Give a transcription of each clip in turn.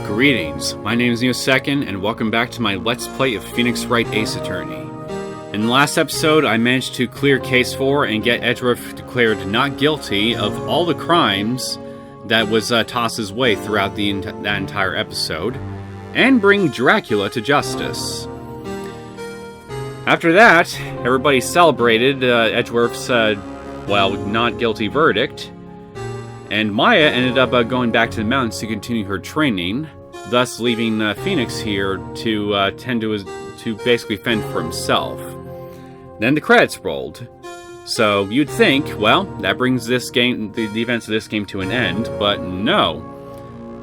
Greetings, my name is Neosekken, and welcome back to my Let's Play of Wright Ace Attorney. In the last episode, I managed to clear Case 4 and get Edgeworth declared not guilty of all the crimes that was tossed his way throughout that entire episode, and bring Dracula to justice. After that, everybody celebrated Edgeworth's, not guilty verdict, and Maya ended up going back to the mountains to continue her training, thus leaving Phoenix here to basically fend for himself. Then the credits rolled. So you'd think, well, that brings this game, the events of this game, to an end, but no.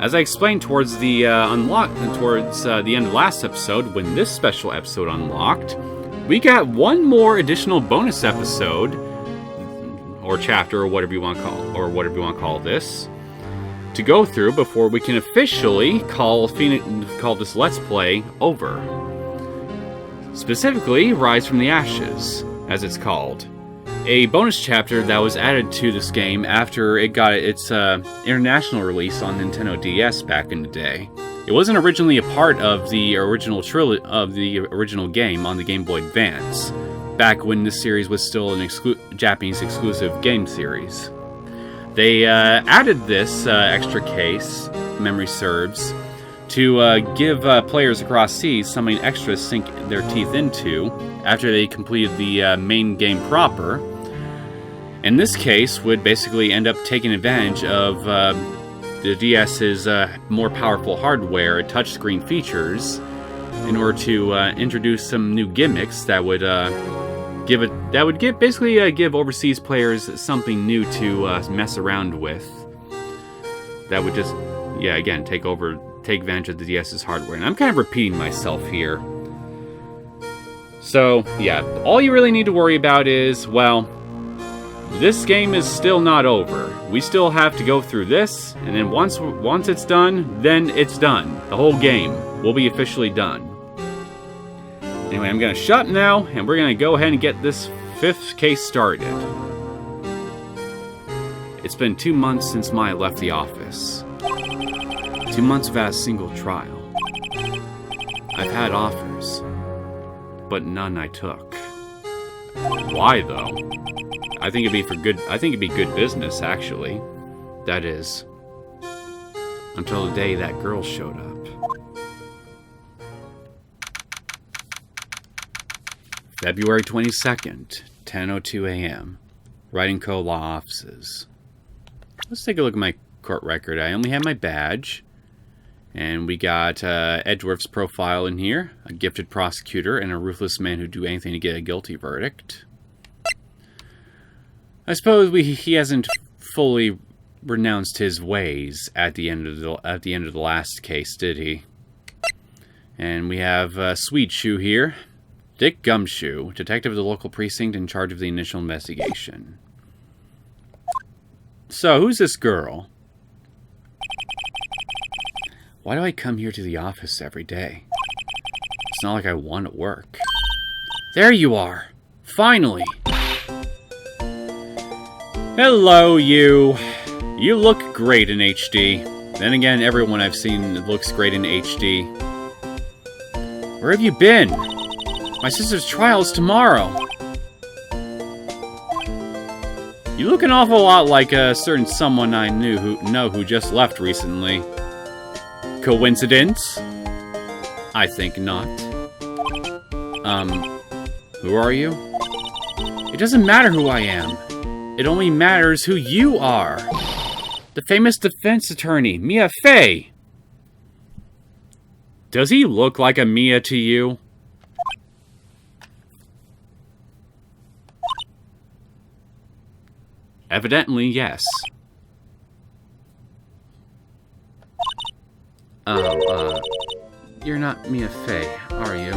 As I explained towards the end of last episode, when this special episode unlocked, we got one more additional bonus episode, or chapter, or whatever you want to call this, to go through before we can officially call this Let's Play over. Specifically, Rise from the Ashes, as it's called. A bonus chapter that was added to this game after it got its international release on Nintendo DS back in the day. It wasn't originally a part of the original game on the Game Boy Advance, back when this series was still an Japanese exclusive game series. They added this extra case, memory serves, to give players across seas something extra to sink their teeth into after they completed the main game proper. And this case would basically end up taking advantage of the DS's more powerful hardware, touchscreen features, in order to introduce some new gimmicks that would give overseas players something new to mess around with. That would just, again, take advantage of the DS's hardware. And I'm kind of repeating myself here. So, all you really need to worry about is, well, this game is still not over. We still have to go through this, and then once it's done, then it's done. The whole game will be officially done. Anyway, I'm going to shut now, and we're going to go ahead and get this 5th case started. It's been 2 months since Maya left the office. 2 months without a single trial. I've had offers, but none I took. Why, though? I think it'd be good business, actually. That is, until the day that girl showed up. February 22nd, 10:02 a.m. Wright & Co. Law Offices. Let's take a look at my court record. I only have my badge. And we got Edgeworth's profile in here. A gifted prosecutor and a ruthless man who'd do anything to get a guilty verdict. I suppose he hasn't fully renounced his ways at the end of the last case, did he? And we have Sweet Shoe here. Dick Gumshoe, detective of the local precinct in charge of the initial investigation. So, who's this girl? Why do I come here to the office every day? It's not like I want to work. There you are! Finally! Hello, you! You look great in HD. Then again, everyone I've seen looks great in HD. Where have you been? My sister's trial is tomorrow. You look an awful lot like a certain someone I know who just left recently. Coincidence? I think not. Who are you? It doesn't matter who I am. It only matters who you are. The famous defense attorney, Mia Fey. Does he look like a Mia to you? Evidently, yes. Oh, you're not Mia Fey, are you?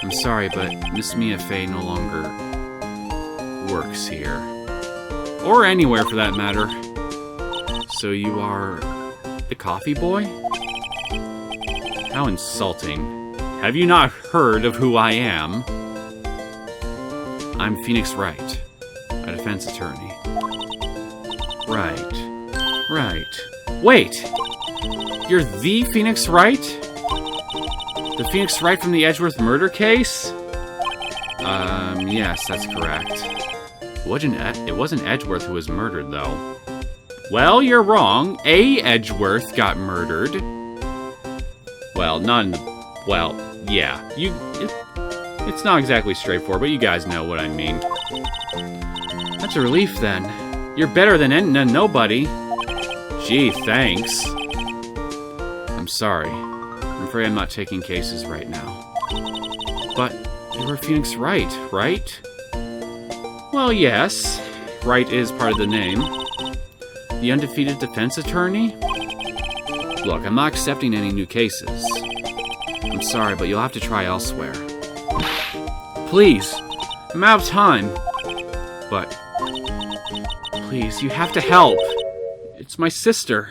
I'm sorry, but Miss Mia Fey no longer works here. Or anywhere, for that matter. So you are the coffee boy? How insulting. Have you not heard of who I am? I'm Phoenix Wright, a defense attorney. Right. Wait! You're the Phoenix Wright? The Phoenix Wright from the Edgeworth murder case? Yes, that's correct. It wasn't Edgeworth who was murdered, though. Well, you're wrong. A Edgeworth got murdered. Well, not in the... Well, yeah. It's not exactly straightforward, but you guys know what I mean. That's a relief, then. You're better than nobody. Gee, thanks. I'm sorry. I'm afraid I'm not taking cases right now. But you were Phoenix Wright, right? Well, yes. Wright is part of the name. The undefeated defense attorney? Look, I'm not accepting any new cases. I'm sorry, but you'll have to try elsewhere. Please, I'm out of time. But, please, you have to help. It's my sister.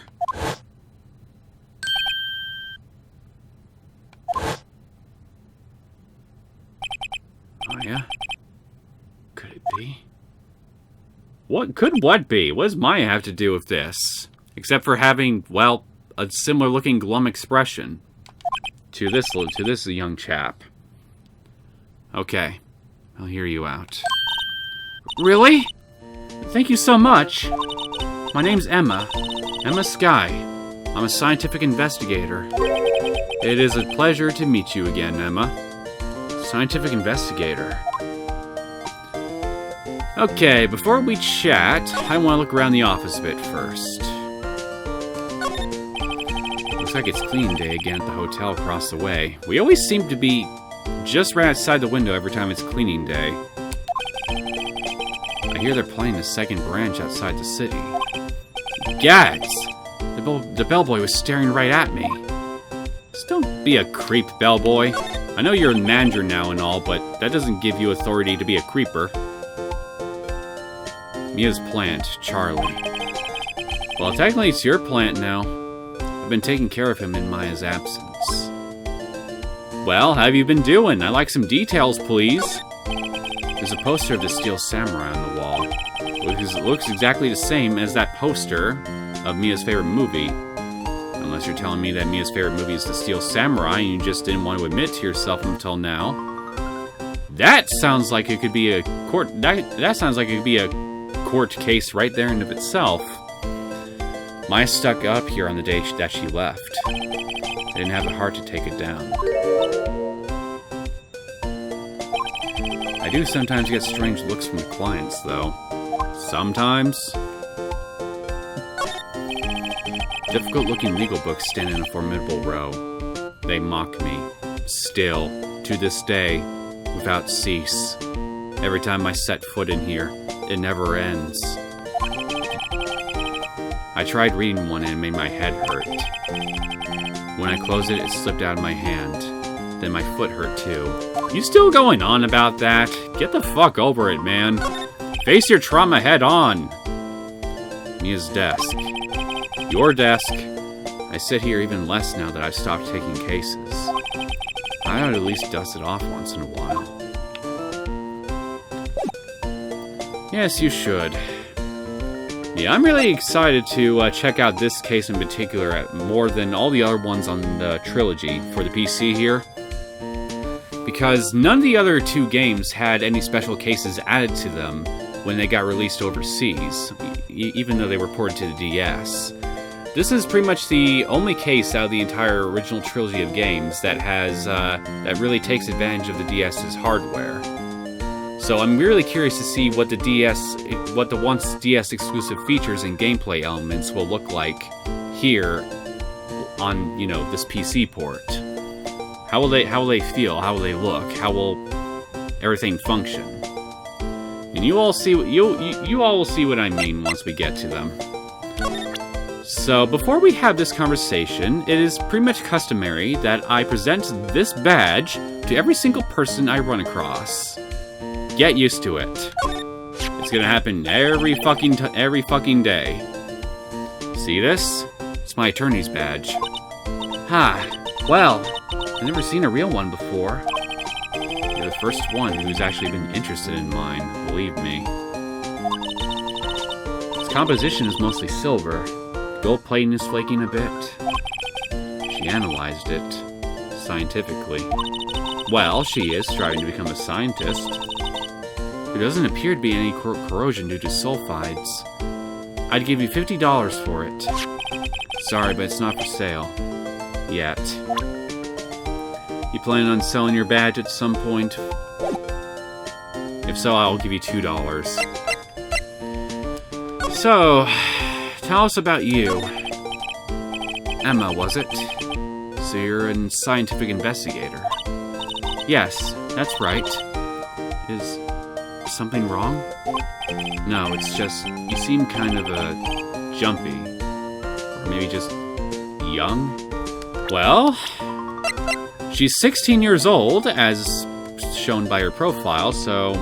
Maya? Could it be? What could what be? What does Maya have to do with this? Except for having, well, a similar looking glum expression to this young chap. Okay, I'll hear you out. Really? Thank you so much. My name's Emma Skye. I'm a scientific investigator. It is a pleasure to meet you again, Emma. Scientific investigator. Okay, before we chat, I want to look around the office a bit first. Looks like it's cleaning day again at the hotel across the way. We always seem to be just right outside the window every time it's cleaning day. I hear they're playing the second branch outside the city. Gads! The bellboy was staring right at me. Just don't be a creep, bellboy. I know you're a manager now and all, but that doesn't give you authority to be a creeper. Mia's plant, Charlie. Well, technically it's your plant now. I've been taking care of him in Maya's absence. Well, how have you been doing? I'd like some details, please. There's a poster of the Steel Samurai on the wall. It looks exactly the same as that poster of Mia's favorite movie. Unless you're telling me that Mia's favorite movie is the Steel Samurai and you just didn't want to admit to yourself until now. That sounds like it could be a court... That sounds like it could be a court case right there in of itself. Maya stuck up here on the day that she left. I didn't have the heart to take it down. I do sometimes get strange looks from the clients, though. Sometimes. Difficult-looking legal books stand in a formidable row. They mock me. Still, to this day, without cease. Every time I set foot in here, it never ends. I tried reading one and it made my head hurt. When I closed it, it slipped out of my hand. Then my foot hurt too. You still going on about that? Get the fuck over it, man. Face your trauma head on. Mia's desk. Your desk. I sit here even less now that I've stopped taking cases. I ought to at least dust it off once in a while. Yes, you should. Yeah, I'm really excited to check out this case in particular more than all the other ones on the trilogy for the PC here. Because none of the other two games had any special cases added to them when they got released overseas, even though they were ported to the DS. This is pretty much the only case out of the entire original trilogy of games that has that really takes advantage of the DS's hardware. So I'm really curious to see what the once DS exclusive features and gameplay elements will look like here on, you know, this PC port. How will they feel? How will they look? How will everything function? And you all will see what I mean once we get to them. So before we have this conversation, it is pretty much customary that I present this badge to every single person I run across. Get used to it. It's gonna happen every fucking day. See this? It's my attorney's badge. Well, I've never seen a real one before. You're the first one who's actually been interested in mine, believe me. Its composition is mostly silver. Gold plating is flaking a bit. She analyzed it scientifically. Well, she is striving to become a scientist. There doesn't appear to be any corrosion due to sulfides. I'd give you $50 for it. Sorry, but it's not for sale. Yet. You plan on selling your badge at some point? If so, I'll give you $2. So, tell us about you. Emma, was it? So you're a scientific investigator. Yes, that's right. Is something wrong? No, it's just, you seem kind of, jumpy. Or maybe just young? Well, she's 16 years old, as shown by her profile, so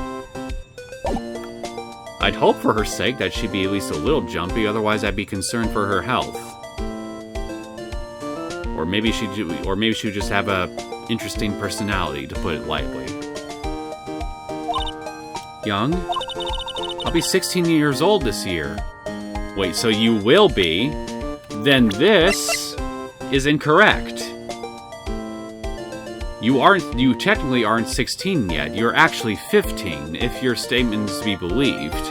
I'd hope for her sake that she'd be at least a little jumpy, otherwise I'd be concerned for her health. Or maybe she'd just have a interesting personality, to put it lightly. Young? I'll be 16 years old this year. Wait, so you will be? Then this is incorrect. You technically aren't 16 yet. You're actually 15, if your statement is to be believed.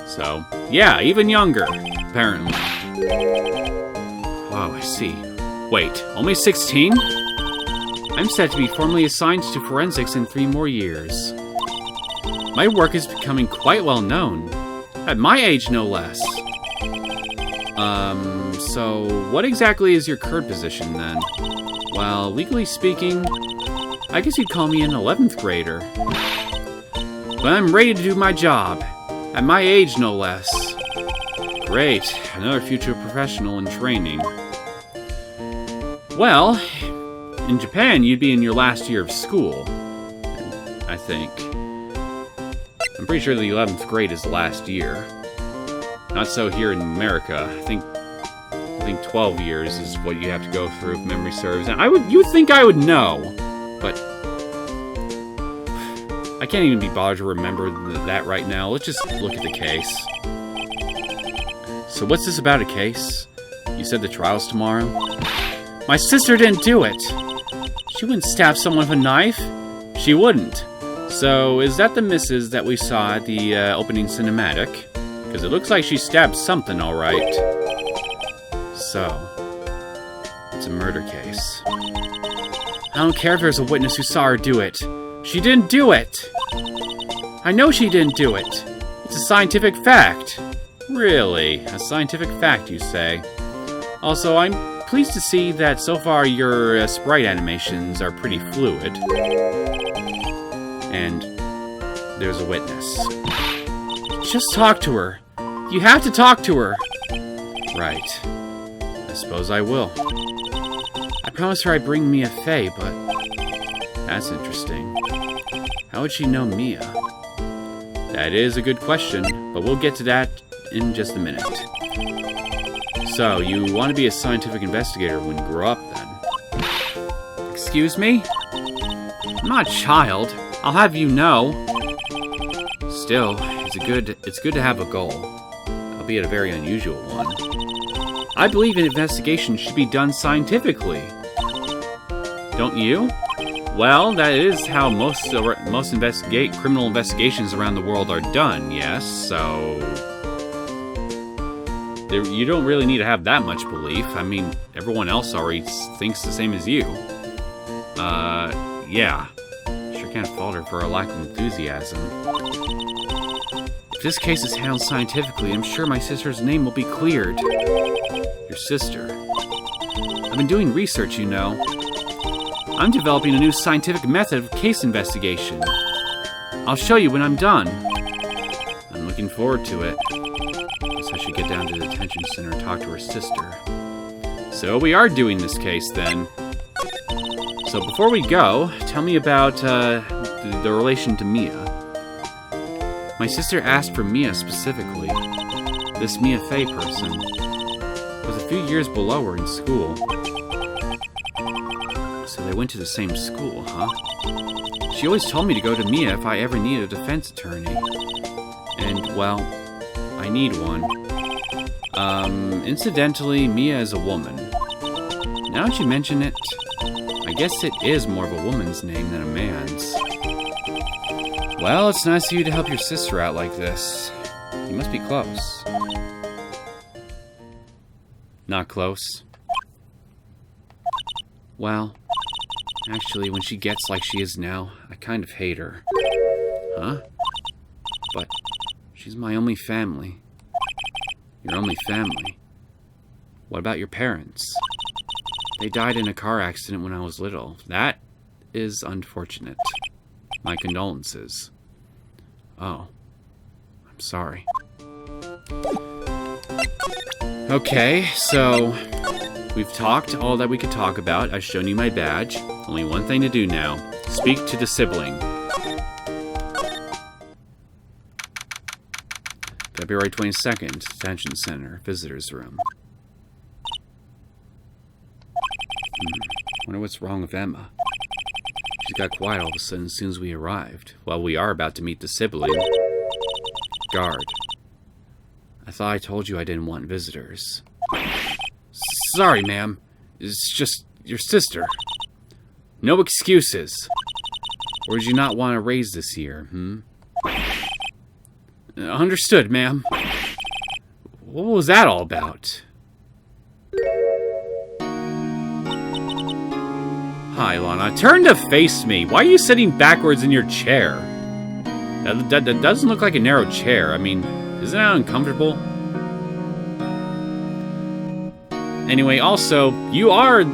So, yeah, even younger, apparently. Oh, I see. Wait, only 16? I'm set to be formally assigned to forensics in 3 more years. My work is becoming quite well known. At my age, no less. So what exactly is your current position, then? Well, legally speaking, I guess you'd call me an 11th grader. But I'm ready to do my job. At my age, no less. Great, another future professional in training. Well, in Japan, you'd be in your last year of school, I think. I'm pretty sure the 11th grade is the last year. Not so here in America. I think 12 years is what you have to go through, if memory serves. And you'd think I would know, but I can't even be bothered to remember that right now. Let's just look at the case. So what's this about a case? You said the trial's tomorrow? My sister didn't do it. She wouldn't stab someone with a knife. She wouldn't. So is that the missus that we saw at the opening cinematic? Because it looks like she stabbed something, all right. So, it's a murder case. I don't care if there's a witness who saw her do it. She didn't do it! I know she didn't do it! It's a scientific fact! Really? A scientific fact, you say? Also, I'm pleased to see that so far your sprite animations are pretty fluid. And there's a witness. Just talk to her. You have to talk to her. Right. I suppose I will. I promised her I'd bring Mia Fey, but that's interesting. How would she know Mia? That is a good question, but we'll get to that in just a minute. So, you want to be a scientific investigator when you grow up, then? Excuse me? I'm not a child. I'll have you know. Still, it's good to have a goal, albeit a very unusual one. I believe an investigation should be done scientifically. Don't you? Well, that is how most criminal investigations around the world are done, yes, so you don't really need to have that much belief. I mean, everyone else already thinks the same as you. Yeah. Sure can't fault her for a lack of enthusiasm. If this case is handled scientifically, I'm sure my sister's name will be cleared. Your sister? I've been doing research, you know. I'm developing a new scientific method of case investigation. I'll show you when I'm done. I'm looking forward to it. Guess I should get down to the detention center and talk to her sister. So we are doing this case, then. So before we go, tell me about the relation to Mia. My sister asked for Mia specifically. This Mia Fey person was a few years below her in school. So they went to the same school, huh? She always told me to go to Mia if I ever needed a defense attorney. And, well, I I need one. Incidentally, Mia is a woman. Now that you mention it, I guess it is more of a woman's name than a man's. Well, it's nice of you to help your sister out like this. You must be close. Not close. Well, actually, when she gets like she is now, I kind of hate her. Huh? But she's my only family. Your only family? What about your parents? They died in a car accident when I was little. That is unfortunate. My condolences. Oh. I'm sorry. Okay, so we've talked all that we could talk about. I've shown you my badge. Only one thing to do now. Speak to the sibling. February 22nd, Detention Center, Visitors Room. Wonder what's wrong with Emma. She got quiet all of a sudden as soon as we arrived. Well, we are about to meet the sibling. Guard. I thought I told you I didn't want visitors. Sorry, ma'am. It's just your sister. No excuses. Or did you not want to raise this year, Understood, ma'am. What was that all about? Hi, Lana. Turn to face me. Why are you sitting backwards in your chair? That doesn't look like a narrow chair. I mean, isn't that uncomfortable? Anyway, also, you are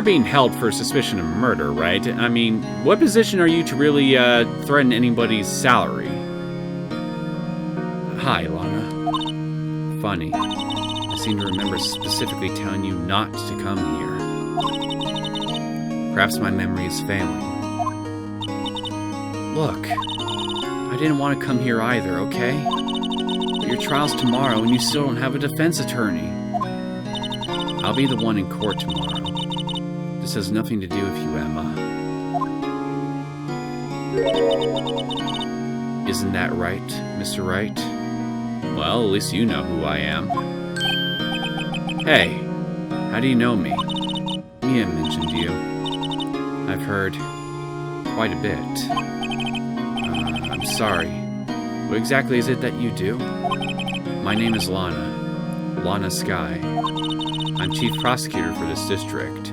being held for suspicion of murder, right? I mean, what position are you to really threaten anybody's salary? Hi, Lana. Funny. I seem to remember specifically telling you not to come here. Perhaps my memory is failing. Look, I didn't want to come here either, okay? But your trial's tomorrow and you still don't have a defense attorney. I'll be the one in court tomorrow. This has nothing to do with you, Emma. Isn't that right, Mr. Wright? Well, at least you know who I am. Hey, how do you know me? Mia mentioned you. I've heard quite a bit. I'm sorry. What exactly is it that you do? My name is Lana Skye. I'm chief prosecutor for this district.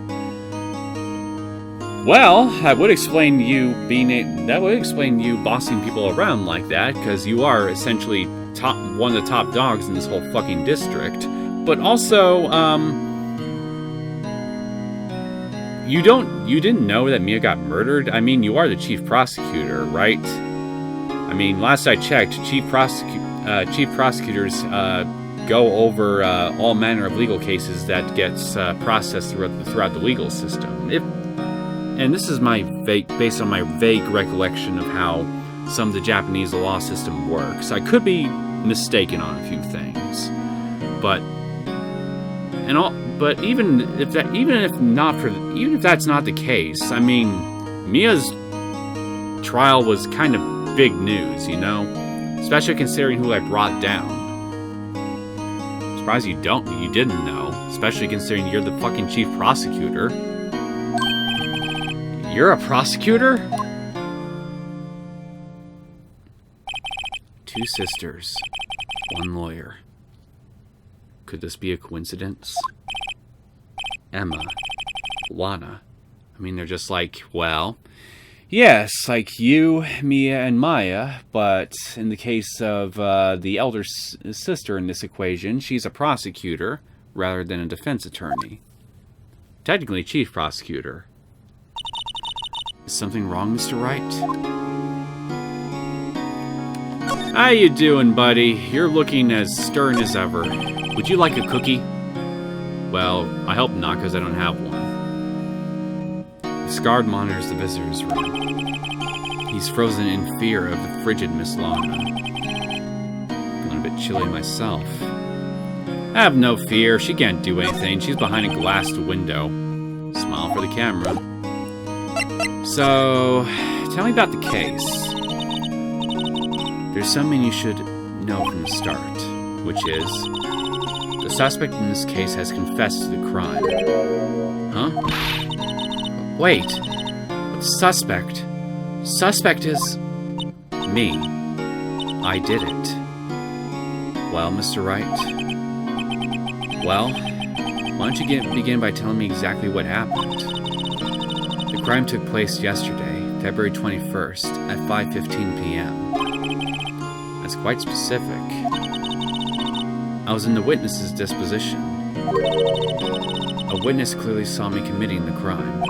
Well, that would explain you bossing people around like that, because you are essentially one of the top dogs in this whole fucking district. But also, you didn't know that Mia got murdered? I mean, you are the chief prosecutor, right? I mean, last I checked, chief prosecutors go over all manner of legal cases that gets processed throughout the legal system. And this is based on my vague recollection of how some of the Japanese law system works. I could be mistaken on a few things, but even if that's not the case, I mean, Mia's trial was kind of big news, you know, especially considering who I brought down. I'm surprised you didn't know, especially considering you're the fucking chief prosecutor. You're a prosecutor? 2 sisters, 1 lawyer. Could this be a coincidence? Emma, Lana. I mean, they're just like, well, yes, like you, Mia, and Maya, but in the case of the elder sister in this equation, she's a prosecutor rather than a defense attorney. Technically, chief prosecutor. Is something wrong, Mr. Wright? How you doing, buddy? You're looking as stern as ever. Would you like a cookie? Well, I hope not, because I don't have one. The Scarred monitors the visitor's room. He's frozen in fear of the frigid Miss Lana. Feeling a bit chilly myself. Have no fear, she can't do anything. She's behind a glassed window. Smile for the camera. So, tell me about the case. There's something you should know from the start, which is, the suspect in this case has confessed to the crime. Huh? Wait. The suspect? Suspect is... me. I did it. Well, Mr. Wright? Well, why don't you begin by telling me exactly what happened? The crime took place yesterday, February 21st, at 5:15 p.m. That's quite specific. I was in the witness's disposition. A witness clearly saw me committing the crime.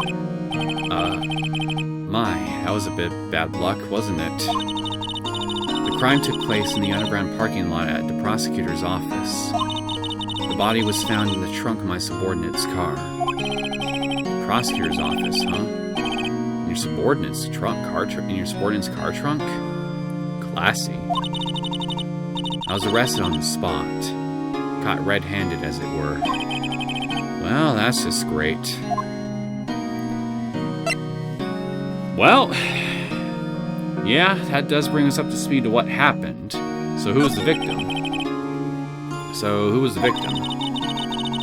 That was a bit bad luck, wasn't it? The crime took place in the underground parking lot at the Prosecutors Office. The body was found in the trunk of my subordinate's car. The Prosecutor's Office, huh? In your subordinate's car trunk? Classy. I was arrested on the spot. Caught red-handed, as it were. Well, that's just great. Well, yeah, that does bring us up to speed to what happened. So who was the victim?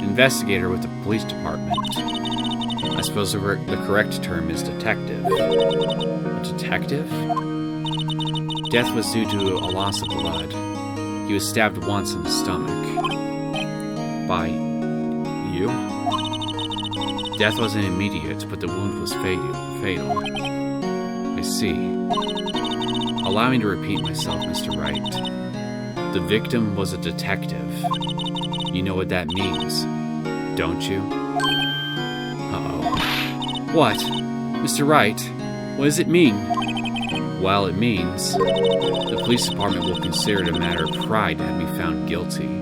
Investigator with the police department. I suppose the correct term is detective. A detective? Death was due to a loss of blood. He was stabbed once in the stomach. By you? Death wasn't immediate, but the wound was fatal. I see. Allow me to repeat myself, Mr. Wright. The victim was a detective. You know what that means, don't you? Uh-oh. What? Mr. Wright, what does it mean? Well, it means the police department will consider it a matter of pride to have me found guilty.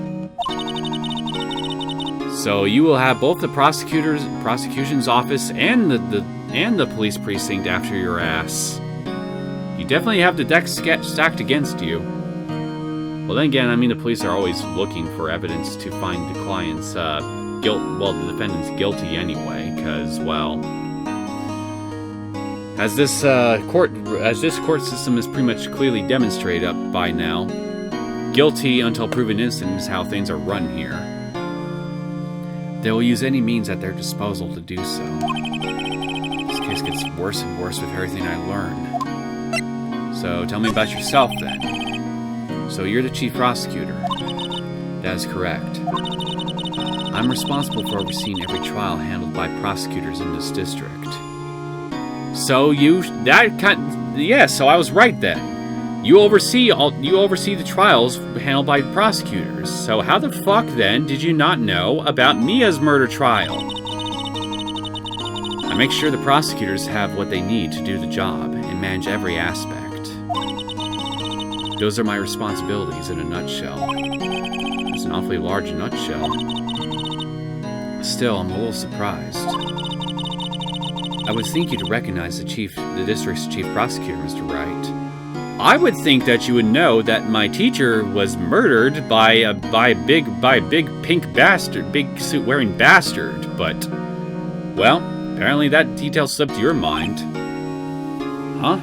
So you will have both the prosecution's office and the police precinct after your ass. You definitely have the deck stacked against you. Well, then again, I mean, the police are always looking for evidence to find the client's the defendant's guilty anyway, because, well, as this court system is pretty much clearly demonstrated up by now, guilty until proven innocent is how things are run here. They will use any means at their disposal to do so. This case gets worse and worse with everything I learn. So tell me about yourself then. So you're the chief prosecutor. That is correct. I'm responsible for overseeing every trial handled by prosecutors in this district. So so I was right then. You oversee the trials handled by prosecutors. So how the fuck then did you not know about Mia's murder trial? I make sure the prosecutors have what they need to do the job and manage every aspect. Those are my responsibilities in a nutshell. It's an awfully large nutshell. Still, I'm a little surprised. I would think you'd recognize the district's chief prosecutor, Mr. Wright. I would think that you would know that my teacher was murdered by a big pink bastard, big suit wearing bastard. But, well, apparently that detail slipped your mind. Huh?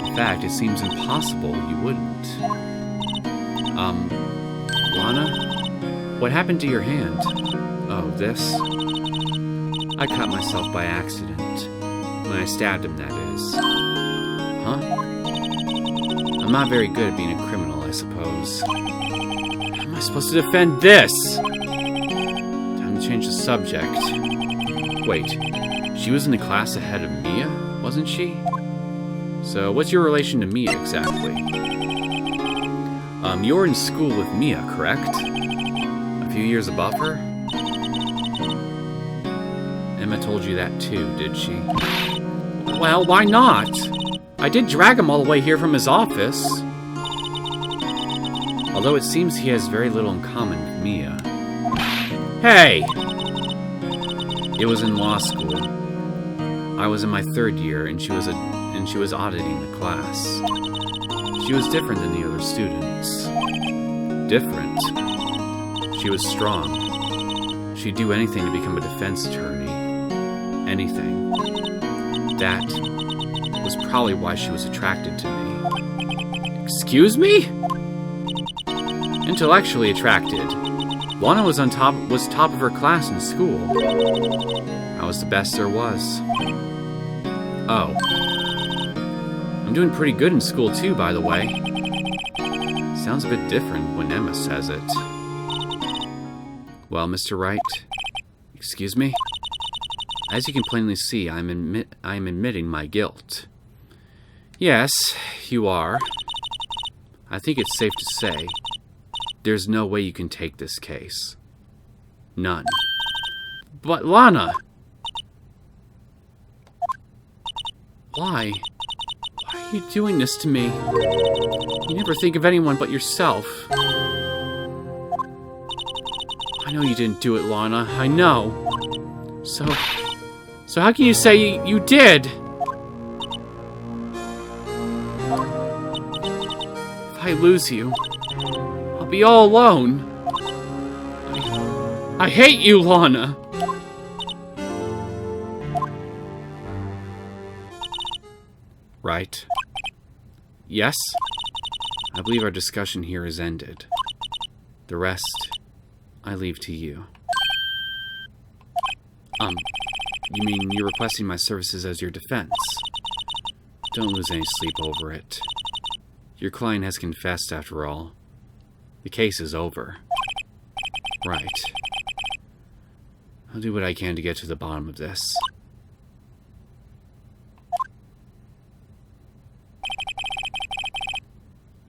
In fact, it seems impossible you wouldn't. Lana, what happened to your hand? Oh, this? I cut myself by accident. When I stabbed him, that is. Huh? I'm not very good at being a criminal, I suppose. How am I supposed to defend this? Time to change the subject. Wait, she was in the class ahead of Mia, wasn't she? So, what's your relation to Mia, exactly? You're in school with Mia, correct? A few years above her? Emma told you that too, did she? Well, why not? I did drag him all the way here from his office. Although it seems he has very little in common with Mia. Hey! It was in law school. I was in my third year, and she was auditing the class. She was different than the other students. Different. She was strong. She'd do anything to become a defense attorney. Anything. That was probably why she was attracted to me. Excuse me? Intellectually attracted, Lana was top of her class in school. I was the best there was. Oh. I'm doing pretty good in school too, by the way. Sounds a bit different when Emma says it. Well, Mr. Wright, excuse me? As you can plainly see, I am admitting my guilt. Yes, you are. I think it's safe to say there's no way you can take this case. None. But Lana! Why? Why are you doing this to me? You never think of anyone but yourself. I know you didn't do it, Lana. I know. So how can you say you did? If I lose you, I'll be all alone. I hate you, Lana. Right. Yes? I believe our discussion here is ended. The rest, I leave to you. You mean you're requesting my services as your defense? Don't lose any sleep over it. Your client has confessed, after all. The case is over. Right. I'll do what I can to get to the bottom of this.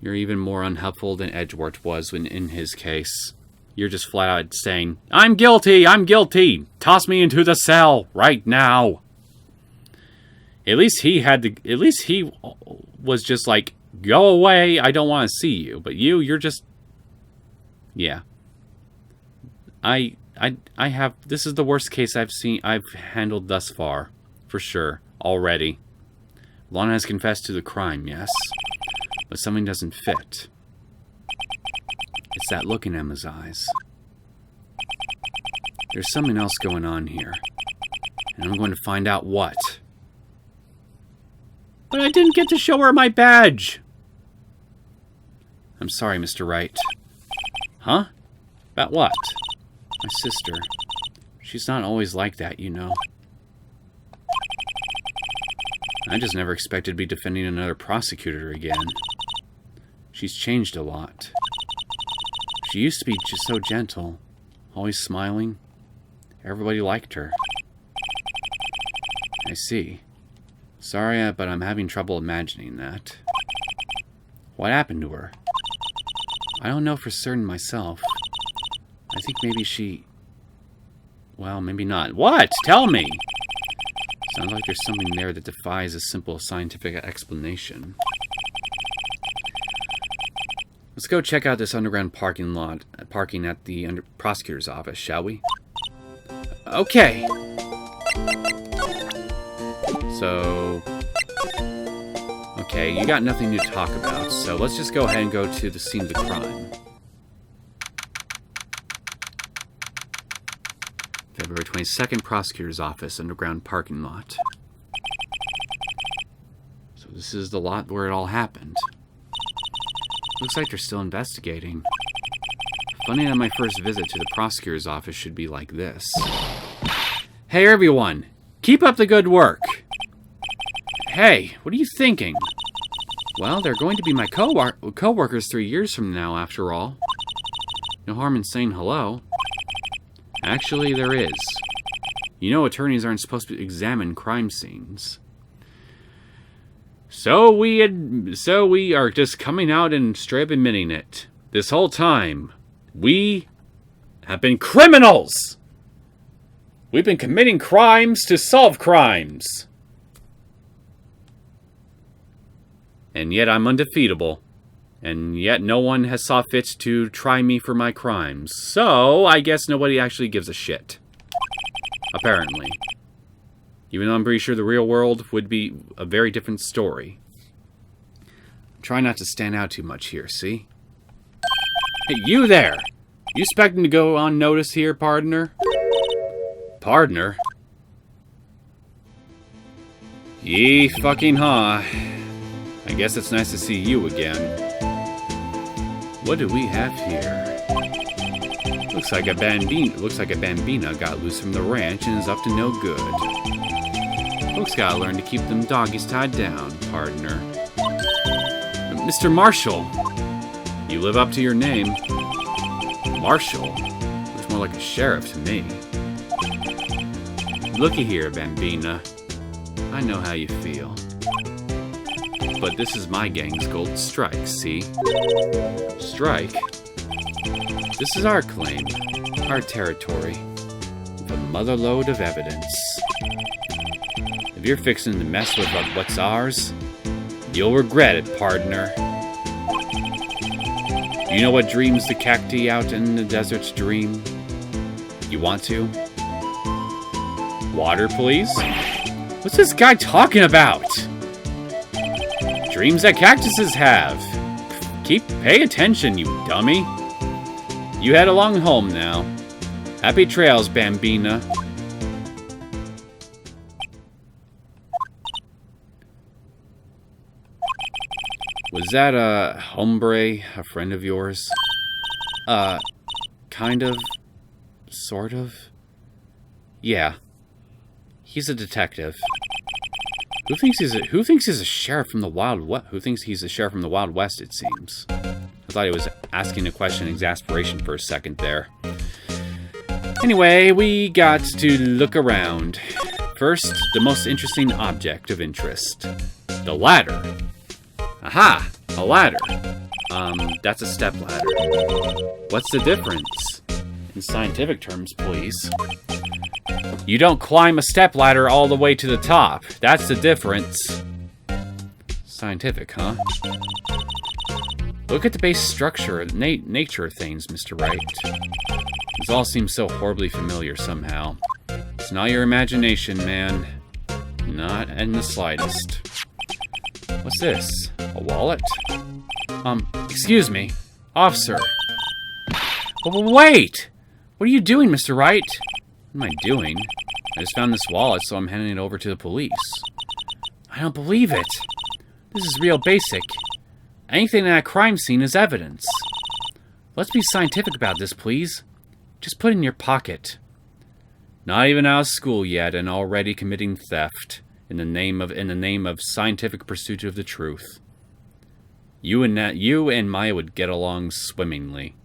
You're even more unhelpful than Edgeworth was in his case. You're just flat out saying, I'm guilty! I'm guilty! Toss me into the cell right now! At least he was just like, go away, I don't want to see you. But you're just... Yeah. I have... This is the worst case I've handled thus far. For sure. Already. Lana has confessed to the crime, yes. But something doesn't fit. It's that look in Emma's eyes. There's something else going on here. And I'm going to find out what. But I didn't get to show her my badge! I'm sorry, Mr. Wright. Huh? About what? My sister. She's not always like that, you know. I just never expected to be defending another prosecutor again. She's changed a lot. She used to be just so gentle, always smiling. Everybody liked her. I see. Sorry, but I'm having trouble imagining that. What happened to her? I don't know for certain myself. I think maybe she... Well, maybe not. What? Tell me! Sounds like there's something there that defies a simple scientific explanation. Let's go check out this underground parking at the Prosecutors Office, shall we? Okay. So... Okay, you got nothing to talk about, so let's just go ahead and go to the scene of the crime. February 22nd, Prosecutor's Office, underground parking lot. So this is the lot where it all happened. Looks like they're still investigating. Funny that my first visit to the prosecutor's office should be like this. Hey everyone, keep up the good work. Hey, what are you thinking? Well, they're going to be my co-workers 3 years from now, after all. No harm in saying hello. Actually, there is. You know attorneys aren't supposed to examine crime scenes. So we are just coming out and straight up admitting it. This whole time, we have been criminals! We've been committing crimes to solve crimes. And yet I'm undefeatable. And yet no one has saw fit to try me for my crimes. So I guess nobody actually gives a shit. Apparently. Even though I'm pretty sure the real world would be a very different story. Try not to stand out too much here, see? Hey, you there! You expecting to go on notice here, partner? Partner? Yee fucking ha. I guess it's nice to see you again. What do we have here? Looks like a bambina got loose from the ranch and is up to no good. Folks gotta learn to keep them doggies tied down, partner. Mr. Marshall! You live up to your name. Marshall? Looks more like a sheriff to me. Looky here, bambina. I know how you feel. But this is my gang's gold strike, see? Strike? This is our claim, our territory, with a motherload of evidence. If you're fixing to mess with what's ours, you'll regret it, partner. You know what dreams the cacti out in the deserts dream? You want to? Water, please? What's this guy talking about? Dreams that cactuses have. Pay attention, you dummy. You head along home now. Happy trails, bambina. Was that a hombre, a friend of yours? Kind of, sort of. Yeah. He's a detective. Who thinks he's a sheriff from the Wild West? Who thinks he's a sheriff from the Wild West, it seems. I thought he was asking a question in exasperation for a second there. Anyway, we got to look around. First, the most interesting object of interest. The ladder. Aha! A ladder. That's a step ladder. What's the difference? In scientific terms, please. You don't climb a step ladder all the way to the top. That's the difference. Scientific, huh? Look at the base structure, nature of things, Mr. Wright. This all seems so horribly familiar somehow. It's not your imagination, man. Not in the slightest. What's this? A wallet? Excuse me. Officer. Wait! What are you doing, Mr. Wright? What am I doing? I just found this wallet, so I'm handing it over to the police. I don't believe it. This is real basic. Anything at a crime scene is evidence. Let's be scientific about this, please. Just put it in your pocket. Not even out of school yet, and already committing theft in the name of scientific pursuit of the truth. You and Maya would get along swimmingly.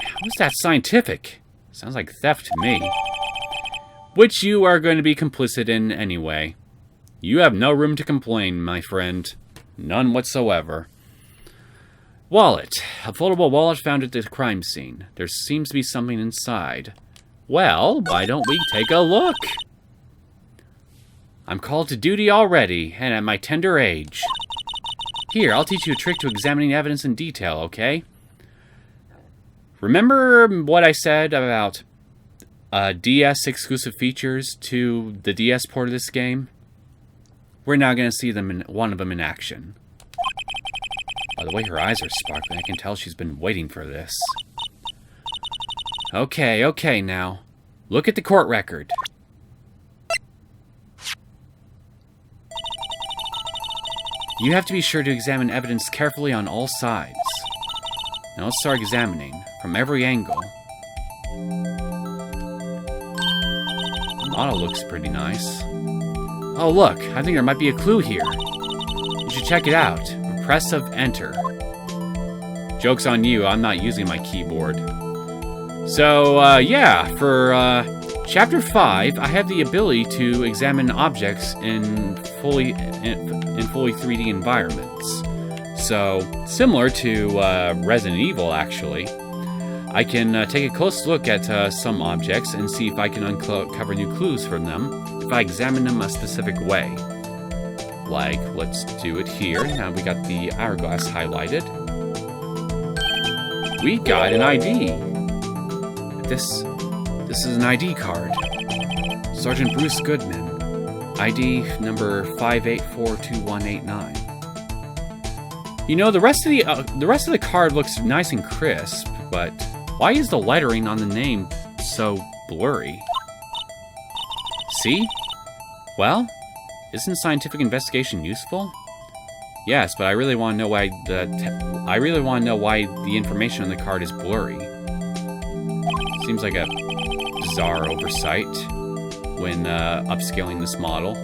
How is that scientific? Sounds like theft to me. Which you are going to be complicit in anyway. You have no room to complain, my friend. None whatsoever. Wallet. A foldable wallet found at the crime scene. There seems to be something inside. Well, why don't we take a look? I'm called to duty already, and at my tender age. Here, I'll teach you a trick to examining evidence in detail, okay? Remember what I said about DS exclusive features to the DS port of this game? We're now going to see one of them in action. By the way, her eyes are sparkling. I can tell she's been waiting for this. Okay now. Look at the court record. You have to be sure to examine evidence carefully on all sides. Now let's start examining, from every angle. The model looks pretty nice. Oh look, I think there might be a clue here. You should check it out. Press of enter. Joke's on you, I'm not using my keyboard. So, yeah, for Chapter 5, I have the ability to examine objects in fully 3D environments. So, similar to Resident Evil, actually. I can take a close look at some objects and see if I can uncover new clues from them if I examine them a specific way. Like, let's do it here. Now we got the hourglass highlighted. We got an ID. This is an ID card. Sergeant Bruce Goodman. ID number 5842189. You know, the rest of the card looks nice and crisp, but why is the lettering on the name so blurry? See? Well, isn't scientific investigation useful? Yes, but I really want to know why the information on the card is blurry. Seems like a bizarre oversight when upscaling this model.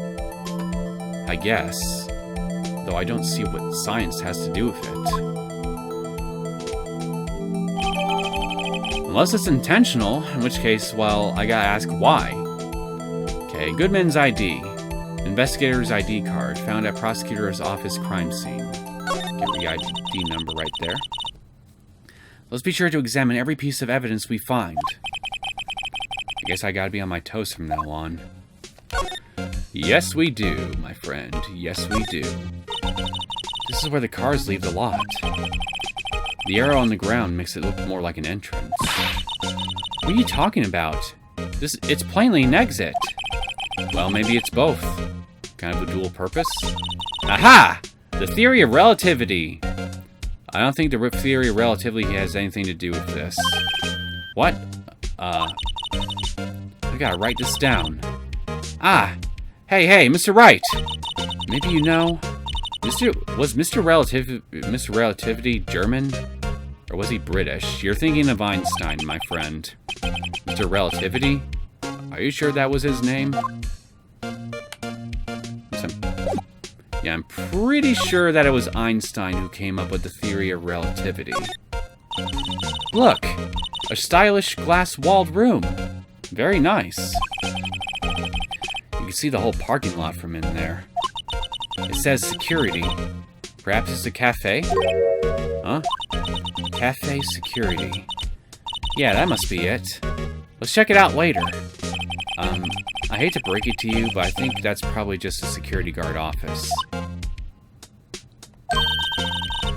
I guess. Though I don't see what science has to do with it. Unless it's intentional, in which case, well, I gotta ask why. Okay, Goodman's ID. Investigator's ID card found at Prosecutors Office crime scene. Get the ID number right there. Let's be sure to examine every piece of evidence we find. I guess I gotta be on my toes from now on. Yes, we do, my friend. Yes, we do. This is where the cars leave the lot. The arrow on the ground makes it look more like an entrance. What are you talking about? It's plainly an exit. Well, maybe it's both. Kind of a dual purpose. Aha! The Theory of Relativity. I don't think the Theory of Relativity has anything to do with this. What? I gotta write this down. Ah! Hey, Mr. Wright! Maybe you know... Was Mr. Relativity German? Or was he British? You're thinking of Einstein, my friend. Mr. Relativity? Are you sure that was his name? Yeah, I'm pretty sure that it was Einstein who came up with the Theory of Relativity. Look! A stylish glass-walled room. Very nice. You can see the whole parking lot from in there. It says security. Perhaps it's a cafe? Huh? Cafe security. Yeah, that must be it. Let's check it out later. I hate to break it to you, but I think that's probably just a security guard office.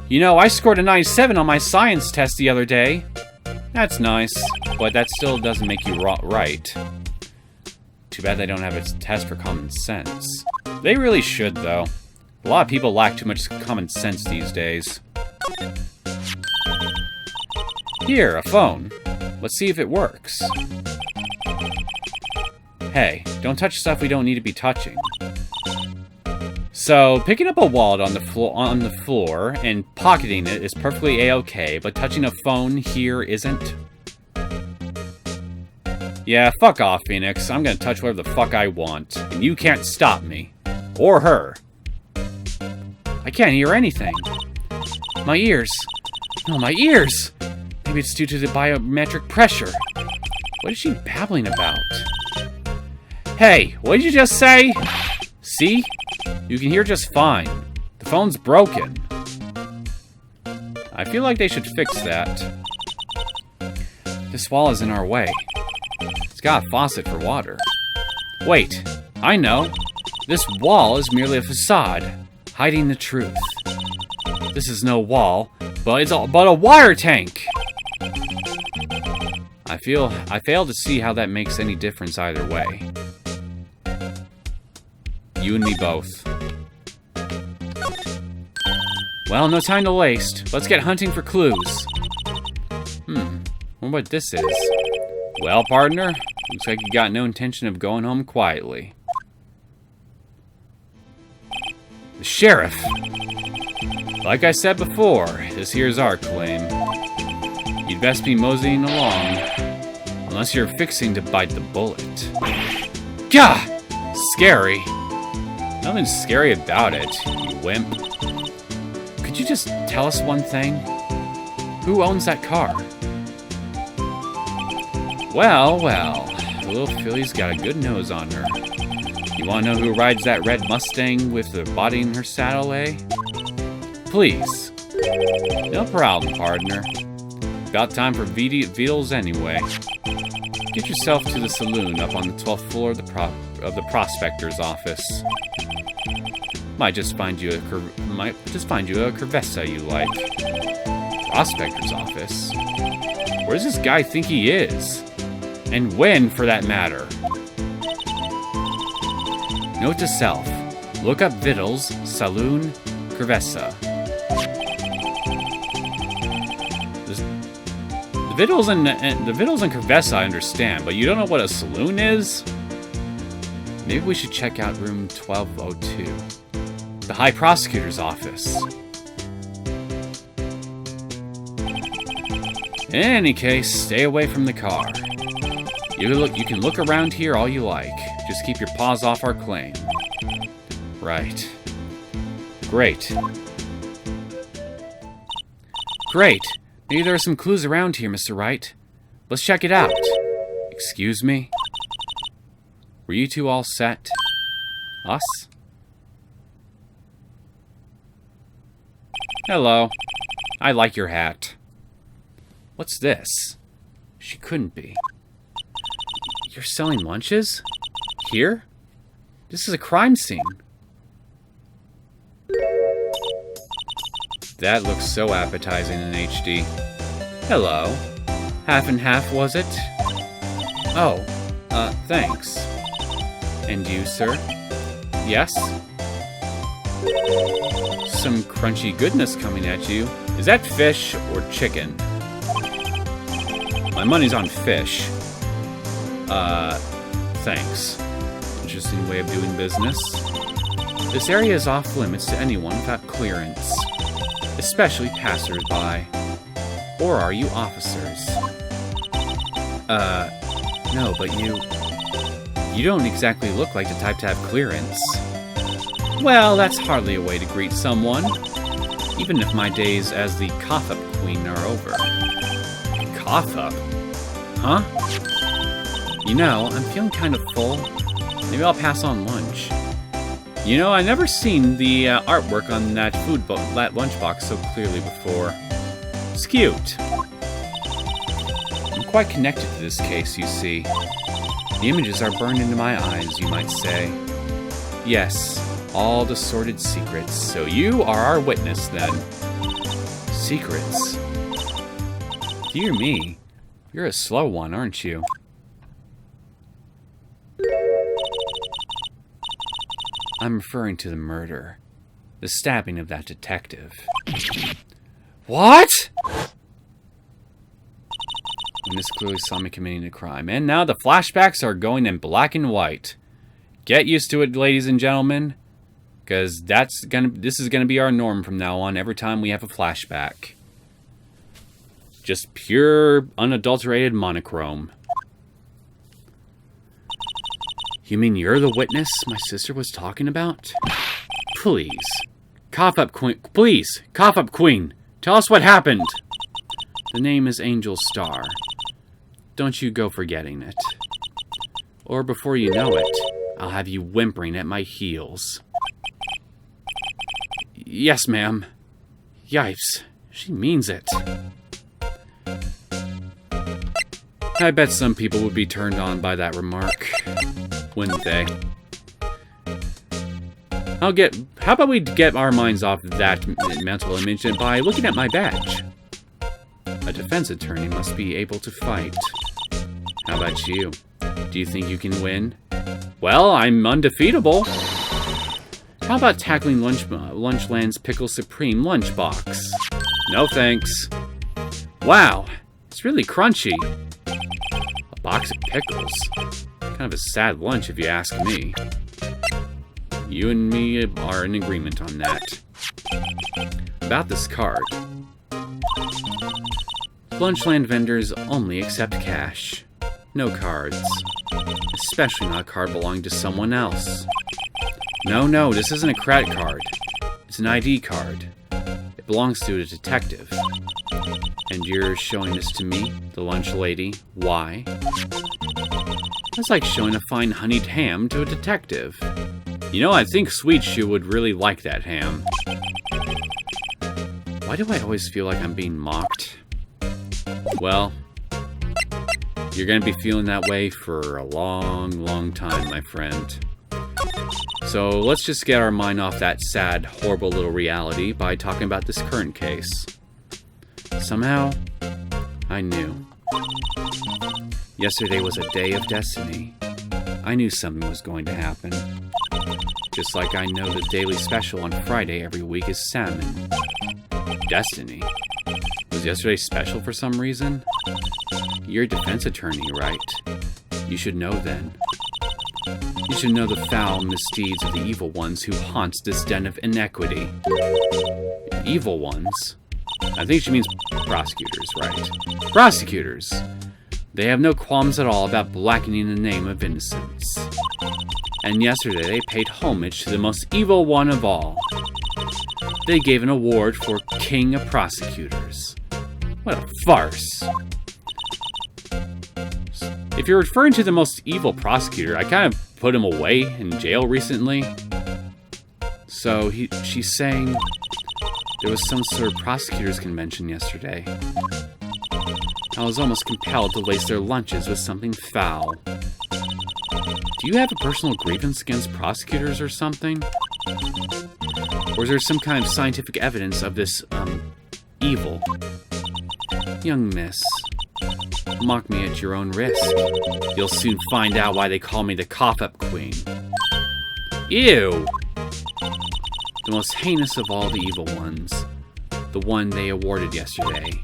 You know, I scored a 97 on my science test the other day. That's nice, but that still doesn't make you right. Too bad they don't have a test for common sense. They really should, though. A lot of people lack too much common sense these days. Here, a phone. Let's see if it works. Hey, don't touch stuff we don't need to be touching. So, picking up a wallet on the floor and pocketing it is perfectly a-okay, but touching a phone here isn't? Yeah, fuck off, Phoenix. I'm gonna touch whatever the fuck I want, and you can't stop me. Or her. I can't hear anything. My ears. No, my ears! Maybe it's due to the biometric pressure. What is she babbling about? Hey, what did you just say? See? You can hear just fine. The phone's broken. I feel like they should fix that. This wall is in our way. It's got a faucet for water. Wait, I know. This wall is merely a facade, hiding the truth. This is no wall, but it's a water tank! I fail to see how that makes any difference either way. You and me both. Well, no time to waste. Let's get hunting for clues. Wonder what this is. Well, partner, looks like you got no intention of going home quietly. The sheriff! Like I said before, this here's our claim. You'd best be moseying along, unless you're fixing to bite the bullet. Gah! Scary. Nothing scary about it, you wimp. Could you just tell us one thing? Who owns that car? Well, the little filly's got a good nose on her. You wanna know who rides that red Mustang with the body in her saddle, eh? Please. No problem, partner. About time for Beatles anyway. Get yourself to the saloon up on the 12th floor of the Prosecutors Office. Might just find you a Cerveza you like. Prosecutors Office? Where does this guy think he is? And when, for that matter? Note to self. Look up Vittles, Saloon, Cerveza. The Vittles and Cerveza I understand, but you don't know what a saloon is? Maybe we should check out room 1202. The High Prosecutor's Office. In any case, stay away from the car. You can look around here all you like. Just keep your paws off our claim. Right. Great. Great. Maybe there are some clues around here, Mr. Wright. Let's check it out. Excuse me? Were you two all set? Us? Hello. I like your hat. What's this? She couldn't be. You're selling lunches? Here? This is a crime scene. That looks so appetizing in HD. Hello. Half and half, was it? Oh, thanks. And you, sir? Yes? Some crunchy goodness coming at you. Is that fish or chicken? My money's on fish. Thanks. Interesting way of doing business. This area is off limits to anyone without clearance, especially passers-by. Or are you officers? No, but you don't exactly look like the type to have clearance. Well, that's hardly a way to greet someone, even if my days as the cough-up queen are over. Cough-up? Huh? You know, I'm feeling kind of full. Maybe I'll pass on lunch. You know, I've never seen the artwork on that lunchbox so clearly before. It's cute. I'm quite connected to this case, you see. The images are burned into my eyes, you might say. Yes, all the sordid secrets. So you are our witness, then. Secrets? Dear me, you're a slow one, aren't you? I'm referring to the murder. The stabbing of that detective. What?! Witness clearly saw me committing a crime. And now the flashbacks are going in black and white. Get used to it, ladies and gentlemen. Because this is gonna be our norm from now on every time we have a flashback. Just pure, unadulterated monochrome. You mean you're the witness my sister was talking about? Please. Cough up, Queen. Please, cough up, Queen. Tell us what happened. The name is Angel Star. Don't you go forgetting it. Or before you know it, I'll have you whimpering at my heels. Yes, ma'am. Yipes. She means it. I bet some people would be turned on by that remark. Wouldn't they? How about we get our minds off that mental image by looking at my badge? A defense attorney must be able to fight. How about you? Do you think you can win? Well, I'm undefeatable. How about tackling Lunchland's Pickle Supreme Lunchbox? No thanks. Wow, it's really crunchy. A box of pickles. Kind of a sad lunch if you ask me. You and me are in agreement on that. About this card. Lunchland vendors only accept cash. No cards. Especially not a card belonging to someone else. No, this isn't a credit card. It's an ID card. It belongs to a detective. And you're showing this to me, the lunch lady. Why? It's like showing a fine honeyed ham to a detective. You know, I think Sweet Shoe would really like that ham. Why do I always feel like I'm being mocked? Well, you're gonna be feeling that way for a long, long time, my friend. So let's just get our mind off that sad, horrible little reality by talking about this current case. Somehow, I knew. Yesterday was a day of destiny. I knew something was going to happen. Just like I know the daily special on Friday every week is salmon. Destiny? Was yesterday special for some reason? You're a defense attorney, right? You should know then. You should know the foul misdeeds of the evil ones who haunt this den of inequity. Evil ones? I think she means prosecutors, right? Prosecutors! They have no qualms at all about blackening the name of innocence. And yesterday they paid homage to the most evil one of all. They gave an award for King of Prosecutors. What a farce. If you're referring to the most evil prosecutor, I kind of put him away in jail recently. So she's saying there was some sort of prosecutors convention yesterday. I was almost compelled to lace their lunches with something foul. Do you have a personal grievance against prosecutors or something? Or is there some kind of scientific evidence of this, evil? Young miss, mock me at your own risk. You'll soon find out why they call me the cough-up queen. Ew! The most heinous of all the evil ones. The one they awarded yesterday.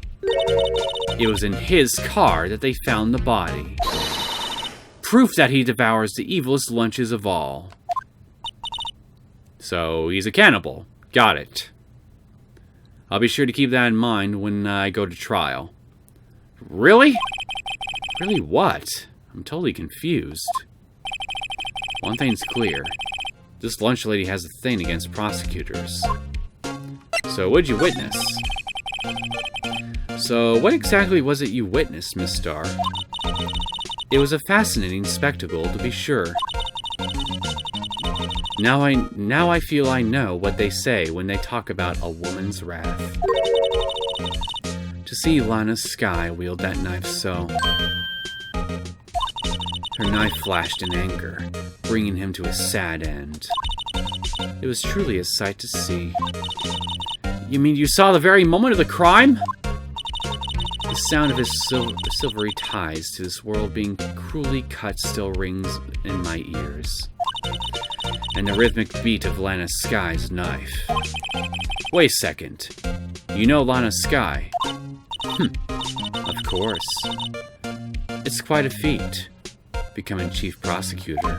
It was in his car that they found the body. Proof that he devours the evilest lunches of all. So, he's a cannibal. Got it. I'll be sure to keep that in mind when I go to trial. Really? Really what? I'm totally confused. One thing's clear. This lunch lady has a thing against prosecutors. So, what'd you witness? So, what exactly was it you witnessed, Miss Starr? It was a fascinating spectacle, to be sure. Now I feel I know what they say when they talk about a woman's wrath. To see Lana Skye wield that knife so. Her knife flashed in anger, bringing him to a sad end. It was truly a sight to see. You mean you saw the very moment of the crime? The sound of his silvery ties to this world being cruelly cut still rings in my ears. And the rhythmic beat of Lana Skye's knife. Wait a second. You know Lana Skye? Of course. It's quite a feat, becoming chief prosecutor.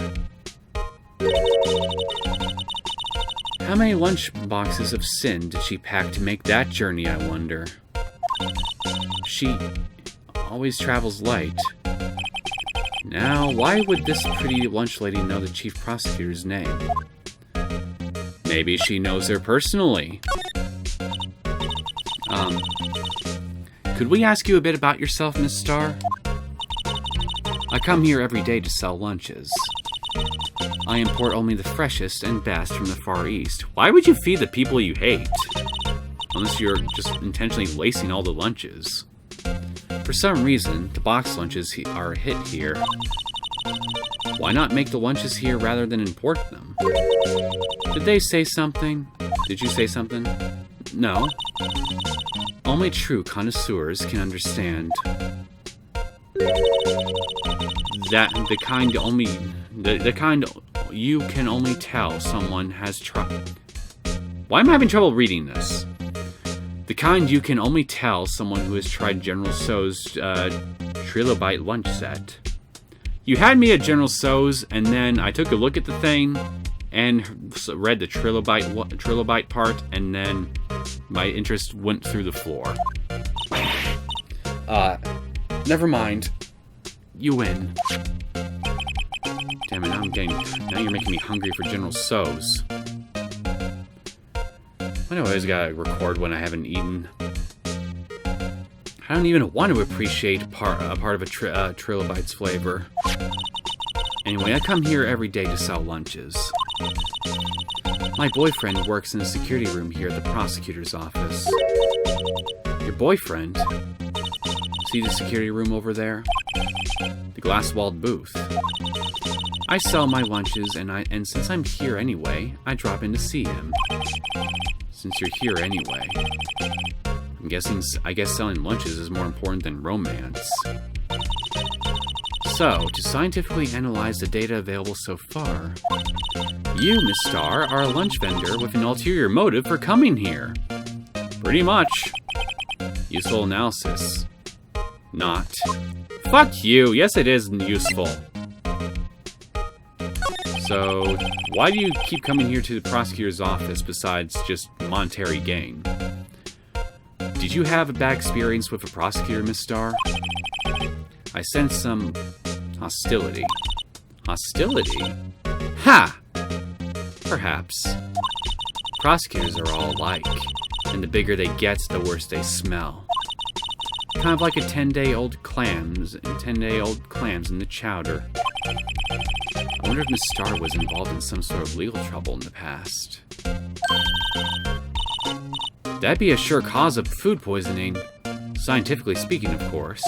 How many lunch boxes of sin did she pack to make that journey, I wonder? She always travels light. Now, why would this pretty lunch lady know the chief prosecutor's name? Maybe she knows her personally. Could we ask you a bit about yourself, Miss Starr? I come here every day to sell lunches. I import only the freshest and best from the Far East. Why would you feed the people you hate? Unless you're just intentionally lacing all the lunches. For some reason, the box lunches are a hit here. Why not make the lunches here rather than import them? Did they say something? Did you say something? No. Only true connoisseurs can understand. That the kind you can only tell someone has tried. Why am I having trouble reading this? The kind you can only tell someone who has tried General Tso's Trilobite lunch set. You had me at General Tso's, and then I took a look at the thing and read the Trilobite part, and then my interest went through the floor. Never mind. You win. Damn it, now you're making me hungry for General Tso's. I always gotta record when I haven't eaten. I don't even want to appreciate a part of a Trilobite's flavor. Anyway, I come here every day to sell lunches. My boyfriend works in a security room here at the Prosecutors Office. Your boyfriend? See the security room over there? The glass-walled booth. I sell my lunches, and since I'm here anyway, I drop in to see him. Since you're here anyway. I guess selling lunches is more important than romance. So, to scientifically analyze the data available so far, you, Miss Starr, are a lunch vendor with an ulterior motive for coming here. Pretty much. Useful analysis. Not. Fuck you! Yes, it is useful. So, why do you keep coming here to the prosecutor's office besides just monetary gain? Did you have a bad experience with a prosecutor, Miss Starr? I sense some hostility. Hostility? Ha! Perhaps. Prosecutors are all alike, and the bigger they get, the worse they smell. Kind of like a 10-day-old clams in the chowder. I wonder if Miss Starr was involved in some sort of legal trouble in the past. That'd be a sure cause of food poisoning. Scientifically speaking, of course.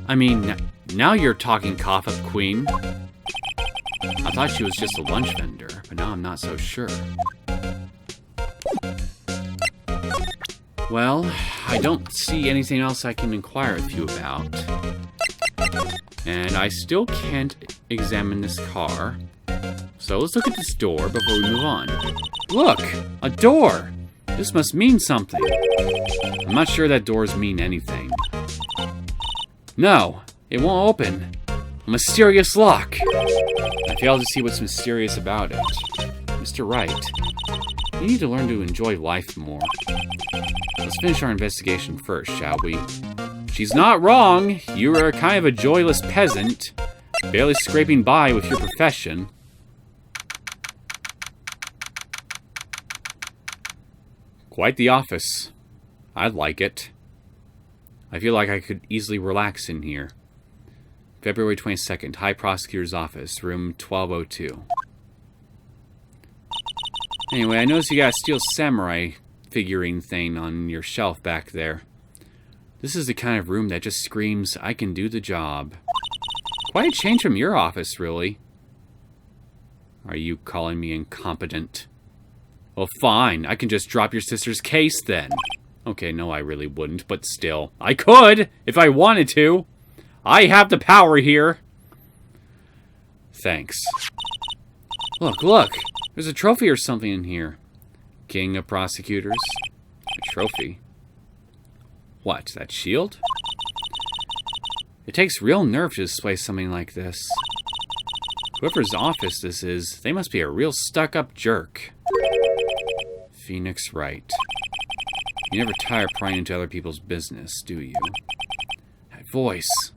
I mean, now you're talking cough-up queen. I thought she was just a lunch vendor, but now I'm not so sure. Well, I don't see anything else I can inquire with you about. And I still can't examine this car. So let's look at this door before we move on. Look! A door! This must mean something. I'm not sure that doors mean anything. No, it won't open. A mysterious lock. I fail to see what's mysterious about it. Mr. Wright, you need to learn to enjoy life more. Let's finish our investigation first, shall we? She's not wrong. You are kind of a joyless peasant, barely scraping by with your profession. Quite the office. I'd like it. I feel like I could easily relax in here. February 22nd, High Prosecutor's Office, room 1202. Anyway, I noticed you got a steel samurai figurine thing on your shelf back there. This is the kind of room that just screams, I can do the job. Quite a change from your office, really. Are you calling me incompetent? Well, fine. I can just drop your sister's case, then. Okay, no, I really wouldn't, but still. I could, if I wanted to. I have the power here. Thanks. Look. There's a trophy or something in here. King of Prosecutors. A trophy. What, that shield? It takes real nerve to display something like this. Whoever's office this is, they must be a real stuck-up jerk. Phoenix Wright. You never tire prying into other people's business, do you? That voice.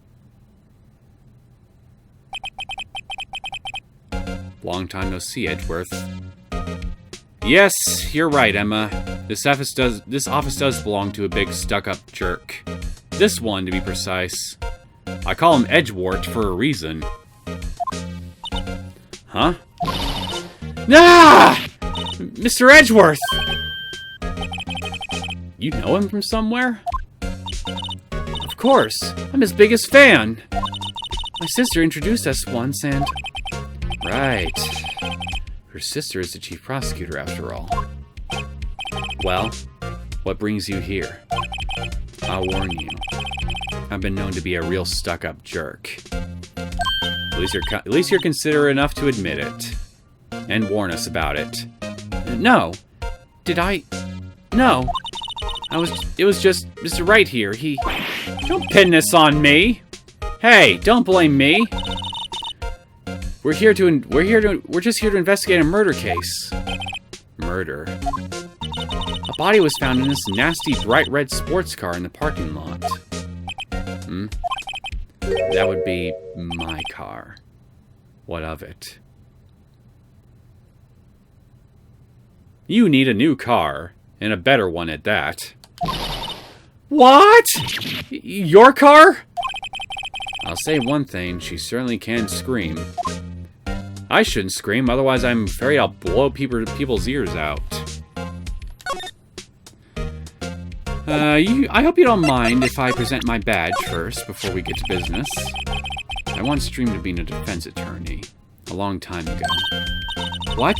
Long time no see, Edgeworth. Yes, you're right, Emma. This office does belong to a big stuck-up jerk. This one, to be precise. I call him Edgeworth for a reason. Huh? Ah! Mr. Edgeworth! You know him from somewhere? Of course. I'm his biggest fan. My sister introduced us once and... Right. Her sister is the chief prosecutor, after all. Well, what brings you here? I'll warn you. I've been known to be a real stuck-up jerk. At least you're considerate enough to admit it. And warn us about it. No. Did I? No. It was just Mr. Wright here. Don't pin this on me. Hey, don't blame me. We're just here to investigate a murder case. Murder. A body was found in this nasty bright red sports car in the parking lot. That would be my car. What of it? You need a new car, and a better one at that. What? Your car? I'll say one thing, she certainly can scream. I shouldn't scream, otherwise I'm afraid I'll blow people's ears out. I hope you don't mind if I present my badge first before we get to business. I once dreamed of being a defense attorney, a long time ago. What?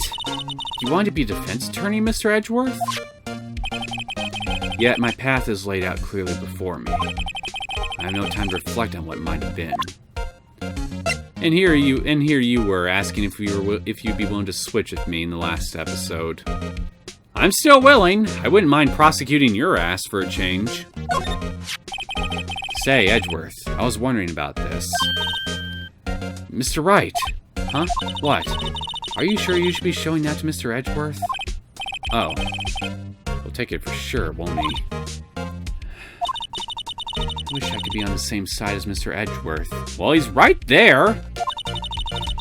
You wanted to be a defense attorney, Mr. Edgeworth? Yet my path is laid out clearly before me. I have no time to reflect on what might have been. And here you were asking if you'd be willing to switch with me in the last episode. I'm still willing. I wouldn't mind prosecuting your ass for a change. Say, Edgeworth, I was wondering about this. Mr. Wright, Huh? What? Are you sure you should be showing that to Mr. Edgeworth? Oh. We'll take it for sure, won't he? I wish I could be on the same side as Mr. Edgeworth. Well, he's right there!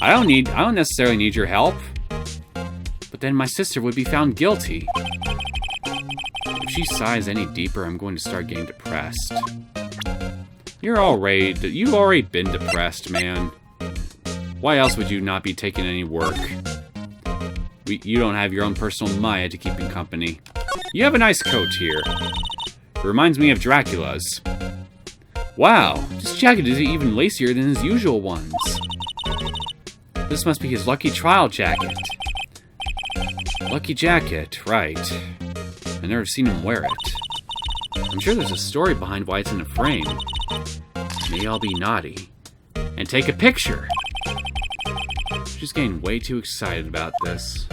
I don't necessarily need your help. But then my sister would be found guilty. If she sighs any deeper, I'm going to start getting depressed. You've already been depressed, man. Why else would you not be taking any work? You don't have your own personal Maya to keep in company. You have a nice coat here. It reminds me of Dracula's. Wow, this jacket is even lacier than his usual ones. This must be his lucky trial jacket. Lucky jacket, right. I've never seen him wear it. I'm sure there's a story behind why it's in a frame. May I'll be naughty. And take a picture! She's getting way too excited about this.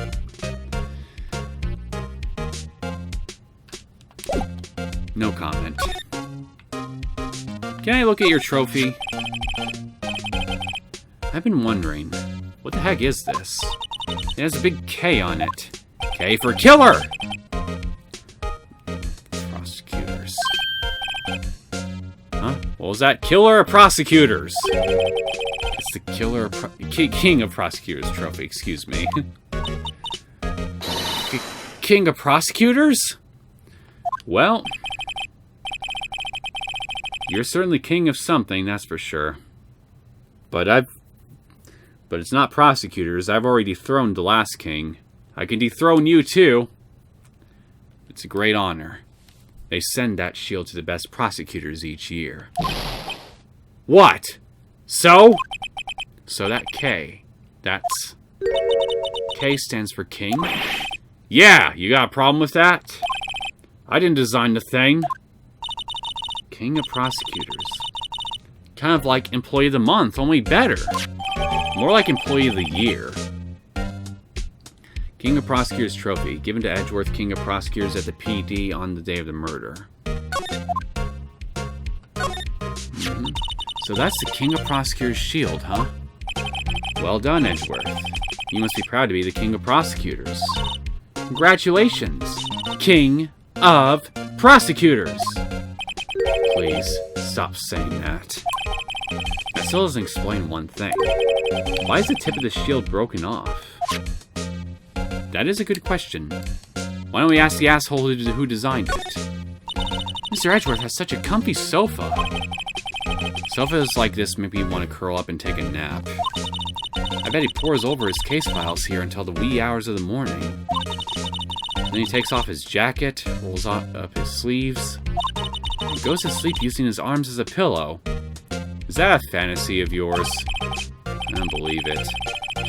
No comment. Can I look at your trophy? I've been wondering, what the heck is this? It has a big K on it. K for killer! Prosecutors. Huh? What was that? Killer or prosecutors? It's the killer, king of prosecutors trophy, excuse me. King of prosecutors? Well, you're certainly king of something, that's for sure. But it's not prosecutors. I've already dethroned the last king. I can dethrone you too. It's a great honor. They send that shield to the best prosecutors each year. What? So? So that K, that's... K stands for king? Yeah, you got a problem with that? I didn't design the thing. King of prosecutors. Kind of like employee of the month, only better. More like employee of the year. King of Prosecutors Trophy, given to Edgeworth, King of Prosecutors at the PD on the day of the murder. So that's the King of Prosecutors shield, huh? Well done, Edgeworth. You must be proud to be the King of Prosecutors. Congratulations, King of Prosecutors! Please, stop saying that. That still doesn't explain one thing. Why is the tip of the shield broken off? That is a good question. Why don't we ask the asshole who designed it? Mr. Edgeworth has such a comfy sofa. Sofas like this make me want to curl up and take a nap. I bet he pores over his case files here until the wee hours of the morning. Then he takes off his jacket, rolls up his sleeves, and goes to sleep using his arms as a pillow. Is that a fantasy of yours? I don't believe it.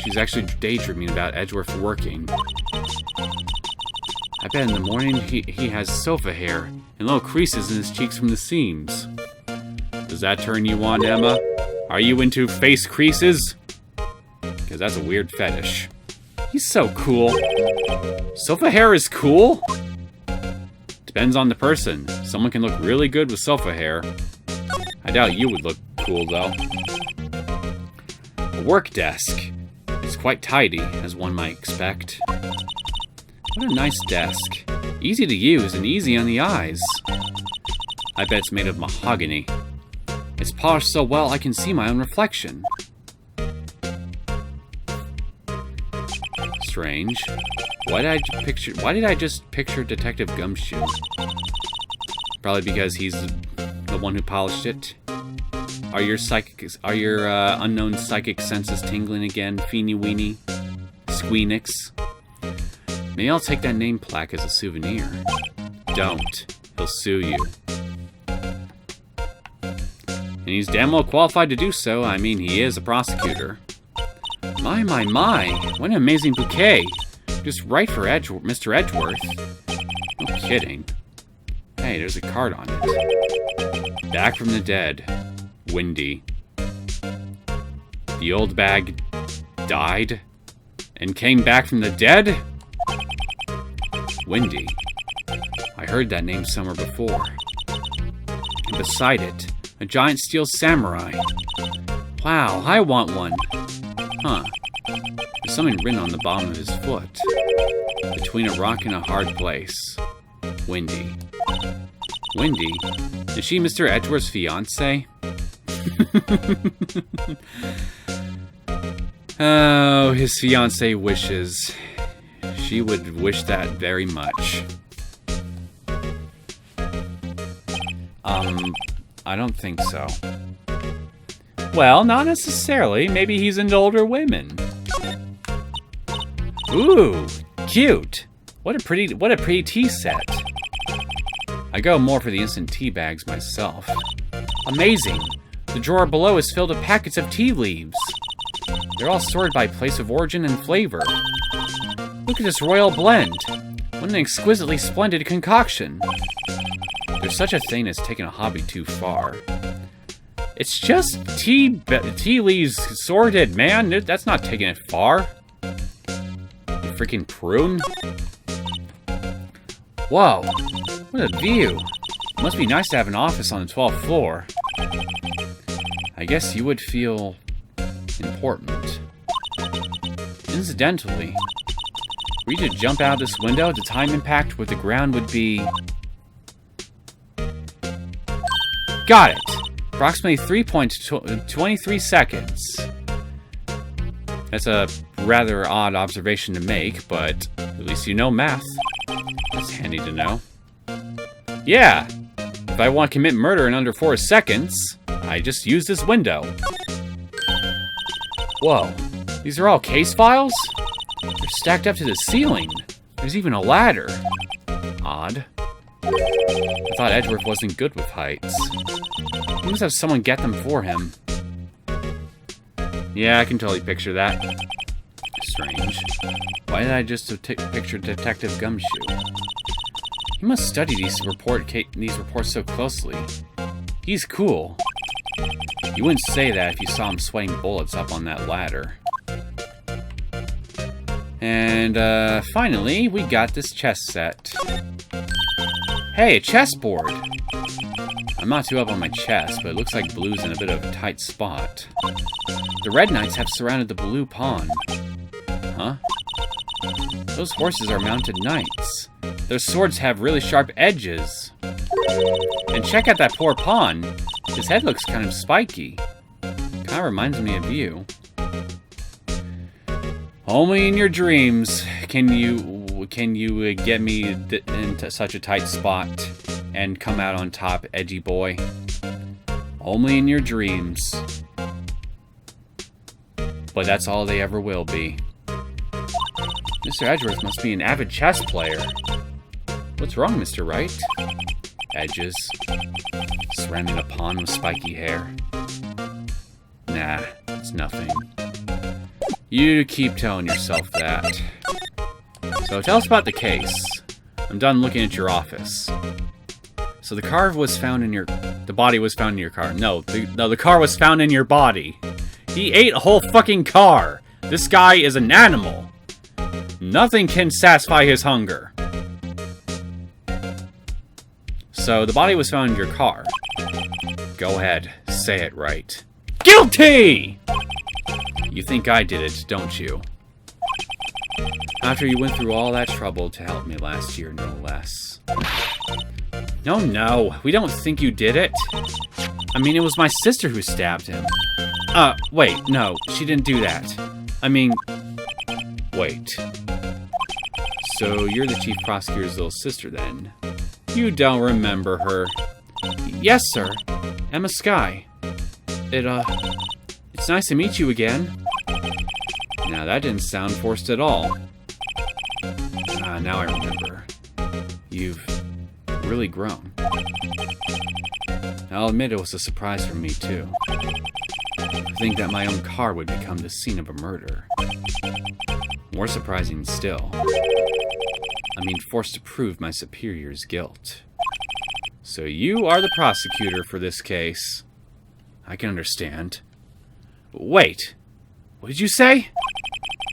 She's actually daydreaming about Edgeworth working. I bet in the morning he has sofa hair and little creases in his cheeks from the seams. Does that turn you on, Emma? Are you into face creases? Because that's a weird fetish. He's so cool. Sofa hair is cool? Depends on the person. Someone can look really good with sofa hair. I doubt you would look cool, though. A work desk. It's quite tidy, as one might expect. What a nice desk. Easy to use and easy on the eyes. I bet it's made of mahogany. It's polished so well I can see my own reflection. Strange. Why did I just picture Detective Gumshoe? Probably because he's the one who polished it. Are your unknown psychic senses tingling again, Feeny Weeny? Squeenix? Maybe I'll take that name plaque as a souvenir. Don't. He'll sue you. And he's damn well qualified to do so. I mean, he is a prosecutor. My. What an amazing bouquet. Just right for Mr. Edgeworth. No kidding. Hey, there's a card on it. Back from the dead. Windy. The old bag died and came back from the dead? Windy. I heard that name somewhere before. And beside it, a giant steel samurai. Wow, I want one. Huh. There's something written on the bottom of his foot. Between a rock and a hard place. Wendy. Wendy? Is she Mr. Edgeworth's fiancée? Oh, his fiancée wishes. She would wish that very much. I don't think so. Well, not necessarily. Maybe he's into older women. Ooh, cute. What a pretty tea set. I go more for the instant tea bags myself. Amazing. The drawer below is filled with packets of tea leaves. They're all sorted by place of origin and flavor. Look at this royal blend. What an exquisitely splendid concoction. There's such a thing as taking a hobby too far. It's just tea leaves sorted, man. That's not taking it far. You freaking prune. Whoa, what a view. It must be nice to have an office on the 12th floor. I guess you would feel important. Incidentally, were you to jump out of this window, the time impact with the ground would be... Got it! Approximately 3.23 seconds. That's a rather odd observation to make, but at least you know math. That's handy to know. Yeah! If I want to commit murder in under 4 seconds, I just use this window. Whoa, these are all case files? They're stacked up to the ceiling. There's even a ladder. Odd. I thought Edgeworth wasn't good with heights. He must have someone get them for him. Yeah, I can totally picture that. Strange. Why did I just picture Detective Gumshoe? He must study these reports so closely. He's cool. You wouldn't say that if you saw him sweating bullets up on that ladder. And, finally, we got this chess set. Hey, a chessboard! I'm not too up on my chess, but it looks like blue's in a bit of a tight spot. The red knights have surrounded the blue pawn. Huh? Those horses are mounted knights. Their swords have really sharp edges. And check out that poor pawn. His head looks kind of spiky. Kinda reminds me of you. Only in your dreams can you get me into such a tight spot and come out on top, edgy boy. Only in your dreams. But that's all they ever will be. Mr. Edgeworth must be an avid chess player. What's wrong, Mr. Wright? Edges. Surrounding a pawn with spiky hair. Nah, it's nothing. You keep telling yourself that. So tell us about the case. I'm done looking at your office. So the car was found in your... The body was found in your car. No, the car was found in your body. He ate a whole fucking car. This guy is an animal. Nothing can satisfy his hunger. So the body was found in your car. Go ahead, say it right. Guilty! You think I did it, don't you? After you went through all that trouble to help me last year, no less. No, we don't think you did it. I mean, it was my sister who stabbed him. Wait, no, she didn't do that. I mean, wait. So you're the chief prosecutor's little sister then? You don't remember her. Yes, sir. Lana Skye. It's nice to meet you again. Now that didn't sound forced at all. Now I remember. You've really grown. I'll admit it was a surprise for me, too. To think that my own car would become the scene of a murder. More surprising still. I mean, forced to prove my superior's guilt. So you are the prosecutor for this case. I can understand. Wait, what did you say?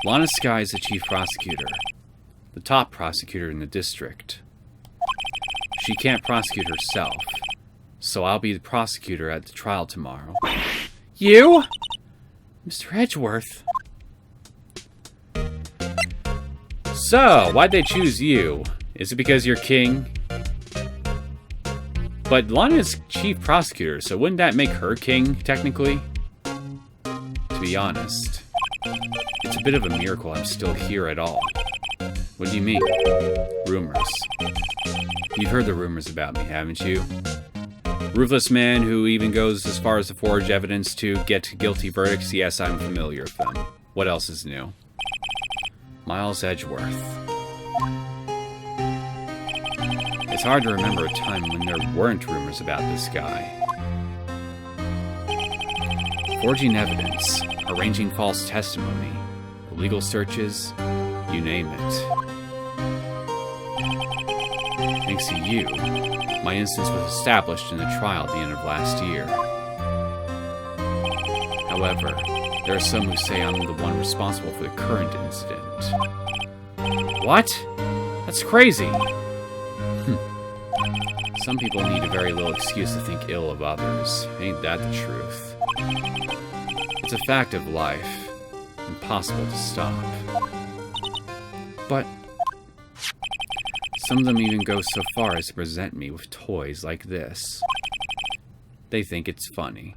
Lana Skye is the chief prosecutor. The top prosecutor in the district. She can't prosecute herself, so I'll be the prosecutor at the trial tomorrow. You? Mr. Edgeworth? So, why'd they choose you? Is it because you're king? But Lana is chief prosecutor, so wouldn't that make her king, technically? To be honest, it's a bit of a miracle I'm still here at all. What do you mean? Rumors. You've heard the rumors about me, haven't you? Ruthless man who even goes as far as to forge evidence to get guilty verdicts? Yes, I'm familiar with them. What else is new? Miles Edgeworth. It's hard to remember a time when there weren't rumors about this guy. Forging evidence, arranging false testimony, illegal searches, you name it. Thanks to you, my innocence was established in the trial at the end of last year. However, there are some who say I'm the one responsible for the current incident. What? That's crazy. Some people need a very little excuse to think ill of others. Ain't that the truth? It's a fact of life. Impossible to stop. But some of them even go so far as to present me with toys like this. They think it's funny.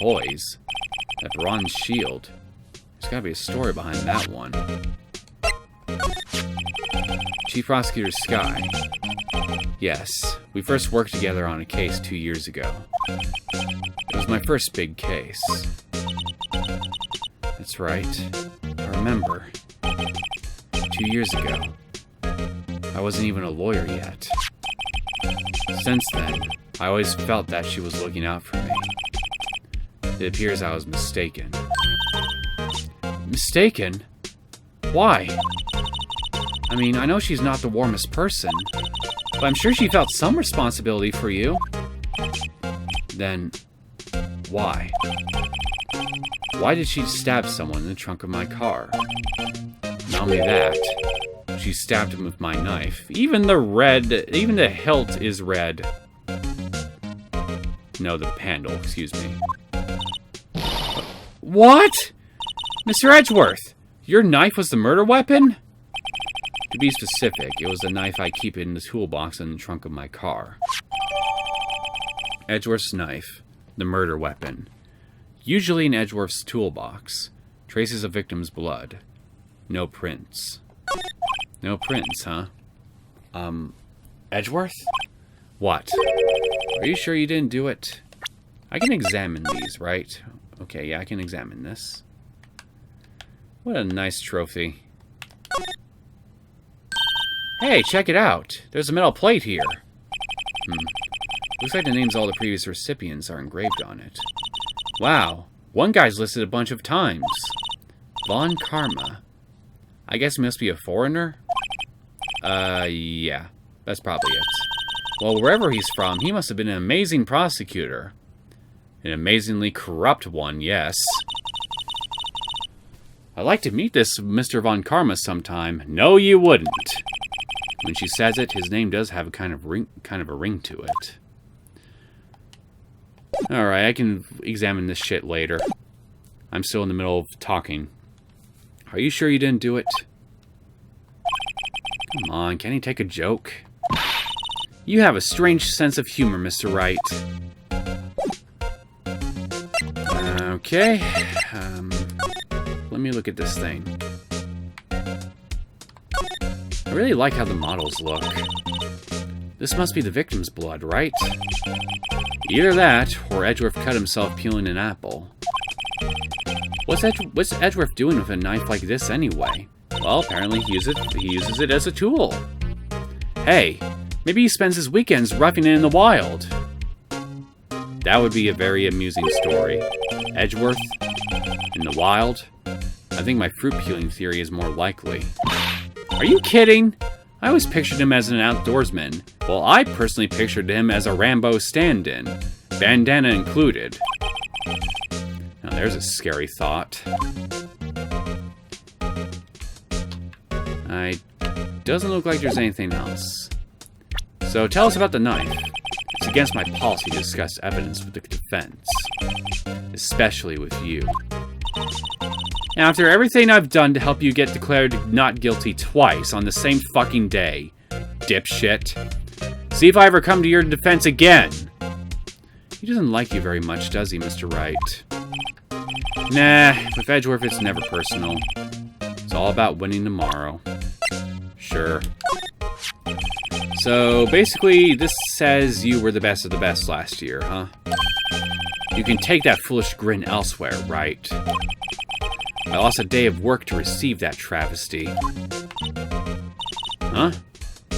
Toys? That bronze shield. There's gotta be a story behind that one. Chief Prosecutor Skye. Yes, we first worked together on a case 2 years ago. It was my first big case. That's right. I remember. 2 years ago. I wasn't even a lawyer yet. Since then, I always felt that she was looking out for me. It appears I was mistaken. Mistaken? Why? I mean, I know she's not the warmest person, but I'm sure she felt some responsibility for you. Then, why? Why did she stab someone in the trunk of my car? Not only that, she stabbed him with my knife. Even the hilt is red. No, the handle, excuse me. What? Mr. Edgeworth, your knife was the murder weapon? To be specific, it was a knife I keep in the toolbox in the trunk of my car. Edgeworth's knife, the murder weapon. Usually in Edgeworth's toolbox. Traces of victim's blood. No prints. No prints, huh? Edgeworth? What? Are you sure you didn't do it? I can examine these, right? Okay, yeah, I can examine this. What a nice trophy. Hey, check it out. There's a metal plate here. Looks like the names of all the previous recipients are engraved on it. Wow, one guy's listed a bunch of times. Von Karma. I guess he must be a foreigner? Yeah. That's probably it. Well, wherever he's from, he must have been an amazing prosecutor. An amazingly corrupt one, yes. I'd like to meet this Mr. Von Karma sometime. No, you wouldn't. When she says it, his name does have a kind of a ring to it. Alright, I can examine this shit later. I'm still in the middle of talking. Are you sure you didn't do it? Come on, can't he take a joke? You have a strange sense of humor, Mr. Wright. Okay. Let me look at this thing. I really like how the models look. This must be the victim's blood, right? Either that, or Edgeworth cut himself peeling an apple. What's Edgeworth doing with a knife like this anyway? Well, apparently he uses it as a tool. Hey, maybe he spends his weekends roughing it in the wild. That would be a very amusing story. Edgeworth? In the wild? I think my fruit peeling theory is more likely. Are you kidding? I always pictured him as an outdoorsman. Well, I personally pictured him as a Rambo stand-in. Bandana included. Now there's a scary thought. Doesn't look like there's anything else. So tell us about the knife. It's against my policy to discuss evidence with the defense. Especially with you. After everything I've done to help you get declared not guilty twice on the same fucking day. Dipshit. See if I ever come to your defense again. He doesn't like you very much, does he, Mr. Wright? Nah, with Edgeworth it's never personal. It's all about winning tomorrow. Sure. So, basically, this says you were the best of the best last year, huh? You can take that foolish grin elsewhere, right? I lost a day of work to receive that travesty. Huh?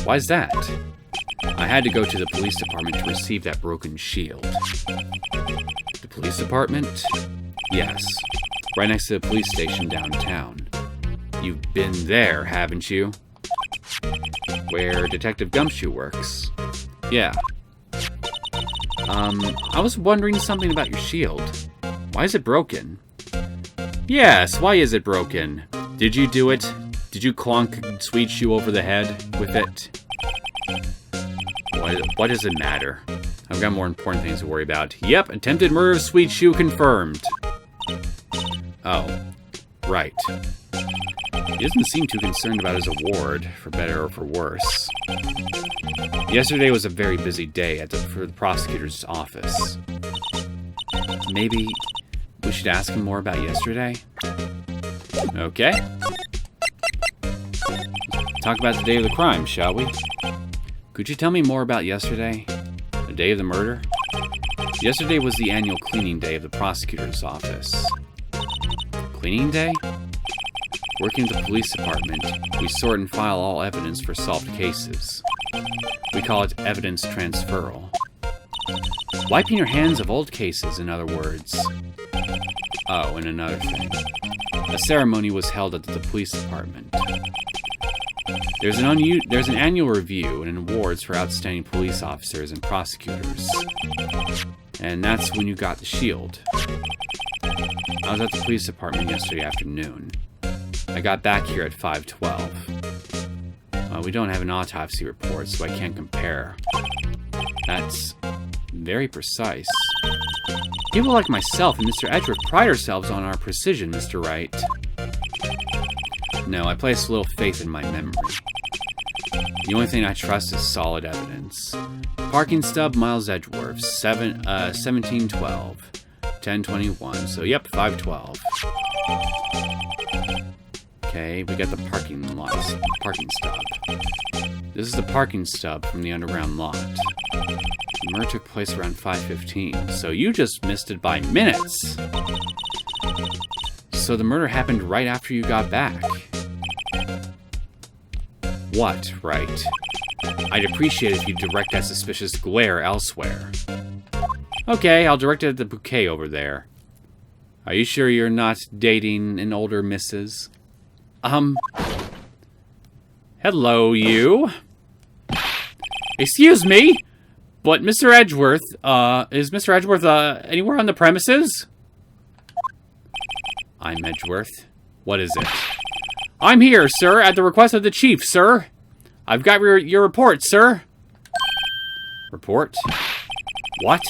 Why's that? I had to go to the police department to receive that broken shield. The police department? Yes. Right next to the police station downtown. You've been there, haven't you? Where Detective Gumshoe works. Yeah. I was wondering something about your shield. Why is it broken? Yes, why is it broken? Did you do it? Did you clonk Sweet Shoe over the head with it? What does it matter? I've got more important things to worry about. Yep, attempted murder of Sweet Shoe confirmed. Oh, right. He doesn't seem too concerned about his award, for better or for worse. Yesterday was a very busy day for the Prosecutors Office. Maybe we should ask him more about yesterday? Okay. Talk about the day of the crime, shall we? Could you tell me more about yesterday? The day of the murder? Yesterday was the annual cleaning day of the Prosecutors Office. Cleaning day? Working at the police department, we sort and file all evidence for solved cases. We call it evidence transferal. Wiping your hands of old cases, in other words. Oh, and another thing. A ceremony was held at the police department. There's an annual review and awards for outstanding police officers and prosecutors. And that's when you got the shield. I was at the police department yesterday afternoon. I got back here at 5:12. We don't have an autopsy report, so I can't compare. That's very precise. People like myself and Mr. Edgeworth pride ourselves on our precision, Mr. Wright. No, I place little faith in my memory. The only thing I trust is solid evidence. Parking stub, Miles Edgeworth, 1712, 1021. So, yep, 512. Okay, we got the parking stub. This is the parking stub from the underground lot. The murder took place around 5:15, so you just missed it by minutes. So the murder happened right after you got back. What, right? I'd appreciate it if you direct that suspicious glare elsewhere. Okay, I'll direct it at the bouquet over there. Are you sure you're not dating an older missus? Hello, you. Excuse me, but Mr. Edgeworth, is Mr. Edgeworth, anywhere on the premises? I'm Edgeworth. What is it? I'm here, sir, at the request of the chief, sir. I've got your report, sir. Report? What?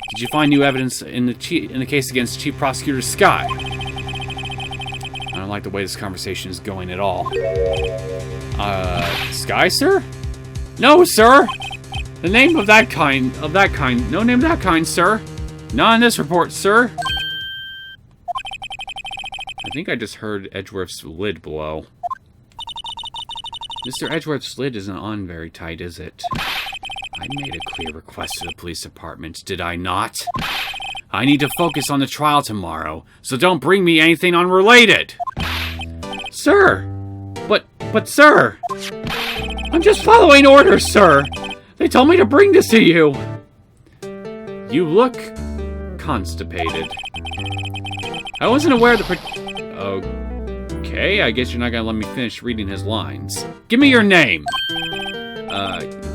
Did you find new evidence in the case against Chief Prosecutor Skye? I don't like the way this conversation is going at all. Skye, sir? No, sir! The name of that kind, no name of that kind, sir. Not in this report, sir. I think I just heard Edgeworth's lid blow. Mr. Edgeworth's lid isn't on very tight, is it? I made a clear request to the police department, did I not? I need to focus on the trial tomorrow, so don't bring me anything unrelated! Sir! But sir! I'm just following orders, sir! They told me to bring this to you! You look constipated. I wasn't aware of the Okay, I guess you're not gonna let me finish reading his lines. Give me your name!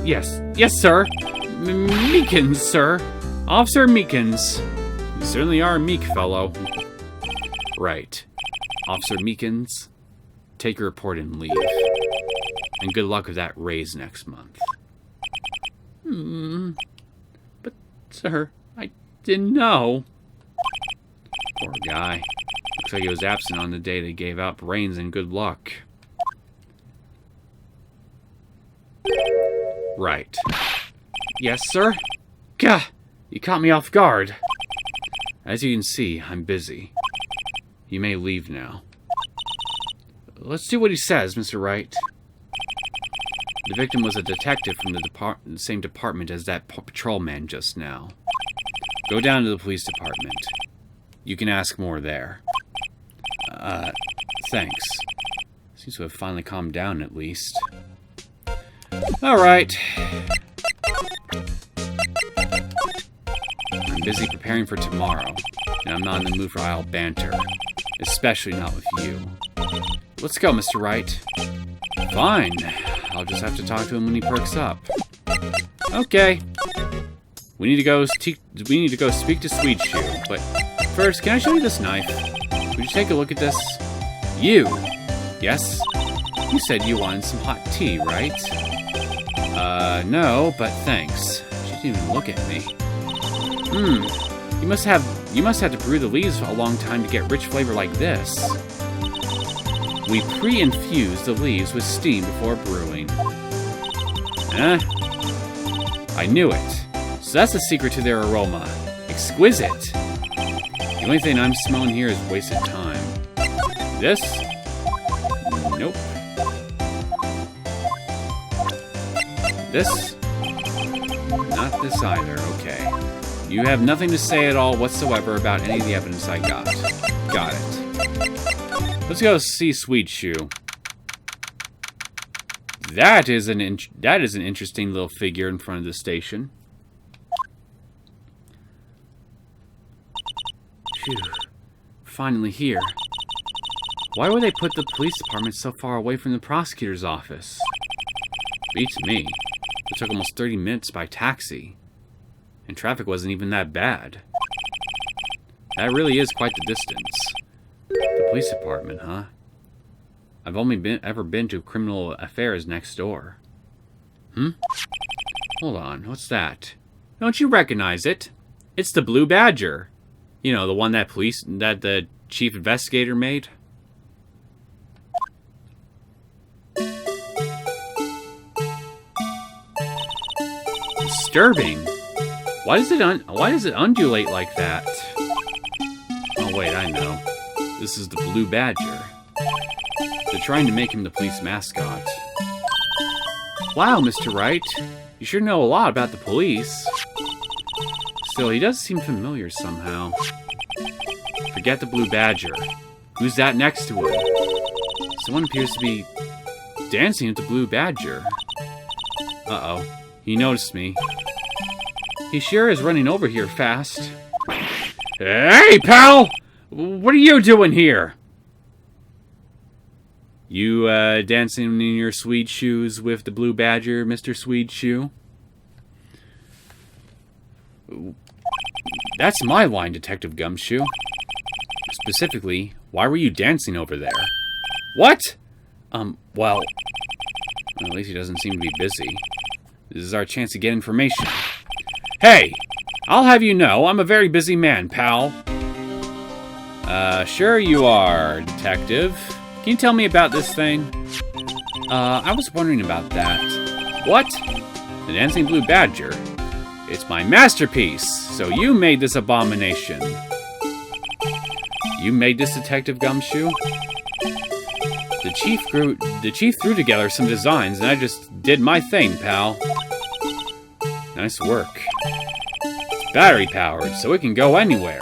Yes, sir. Meekins, sir. Officer Meekins. You certainly are a meek fellow. Right. Officer Meekins, take your report and leave. And good luck with that raise next month. But, sir, I didn't know. Poor guy. Looks like he was absent on the day they gave out brains and good luck. Right. Yes, sir? Gah! You caught me off guard. As you can see, I'm busy. You may leave now. Let's do what he says, Mr. Wright. The victim was a detective from the same department as that patrolman just now. Go down to the police department. You can ask more there. Thanks. Seems to have finally calmed down, at least. Alright. I'm busy preparing for tomorrow, and I'm not in the mood for idle banter. Especially not with you. Let's go, Mr. Wright. Fine. I'll just have to talk to him when he perks up. Okay. We need to go speak to Sweet Shoe, but first, can I show you this knife? Would you take a look at this? You? Yes? You said you wanted some hot tea, right? No, but thanks. She didn't even look at me. You must have to brew the leaves for a long time to get rich flavor like this. We pre-infuse the leaves with steam before brewing. I knew it. So that's the secret to their aroma. Exquisite. The only thing I'm smelling here is wasted time. This? Nope. This? Not this either, okay. You have nothing to say at all whatsoever about any of the evidence I got. Got it. Let's go see Sweet Shoe. That is an interesting little figure in front of the station. Phew. Finally here. Why would they put the police department so far away from the prosecutor's office? Beats me. It took almost 30 minutes by taxi. And traffic wasn't even that bad. That really is quite the distance. The police department, huh? I've only ever been to criminal affairs next door. Hold on, what's that? Don't you recognize it? It's the Blue Badger. You know, the one that the chief investigator made. Disturbing. Why does it undulate like that? Oh wait, I know. This is the Blue Badger. They're trying to make him the police mascot. Wow, Mr. Wright. You sure know a lot about the police. Still, he does seem familiar somehow. Forget the Blue Badger. Who's that next to him? Someone appears to be dancing with the Blue Badger. Uh-oh. He noticed me. He sure is running over here fast. Hey, pal! What are you doing here? You, dancing in your sweet shoes with the Blue Badger, Mr. Sweet Shoe? That's my line, Detective Gumshoe. Specifically, why were you dancing over there? What? Well, at least he doesn't seem to be busy. This is our chance to get information. Hey! I'll have you know, I'm a very busy man, pal. Sure you are, Detective. Can you tell me about this thing? I was wondering about that. What? The Dancing Blue Badger? It's my masterpiece, so you made this abomination. You made this, Detective Gumshoe? The chief threw together some designs, and I just did my thing, pal. Nice work. It's battery powered, so it can go anywhere.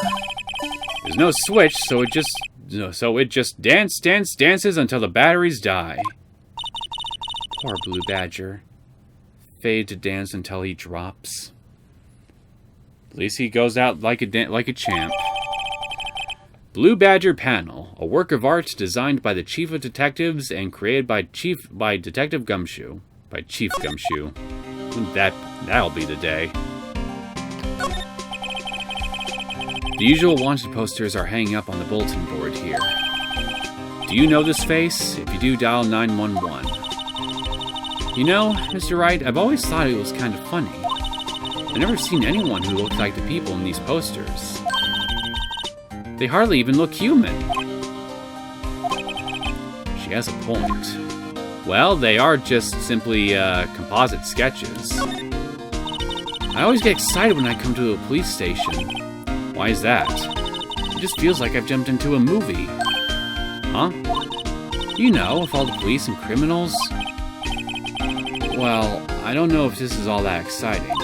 There's no switch, so it just dances until the batteries die. Poor Blue Badger. Fade to dance until he drops. At least he goes out like a champ. Blue Badger Panel, a work of art designed by the Chief of Detectives and created by Detective Gumshoe. By Chief Gumshoe. That'll be the day. The usual wanted posters are hanging up on the bulletin board here. Do you know this face? If you do, dial 911. You know, Mr. Wright, I've always thought it was kind of funny. I've never seen anyone who looked like the people in these posters. They hardly even look human. He has a point. Well, they are just simply composite sketches. I always get excited when I come to a police station. Why is that? It just feels like I've jumped into a movie. Huh? You know, with all the police and criminals. Well, I don't know if this is all that exciting.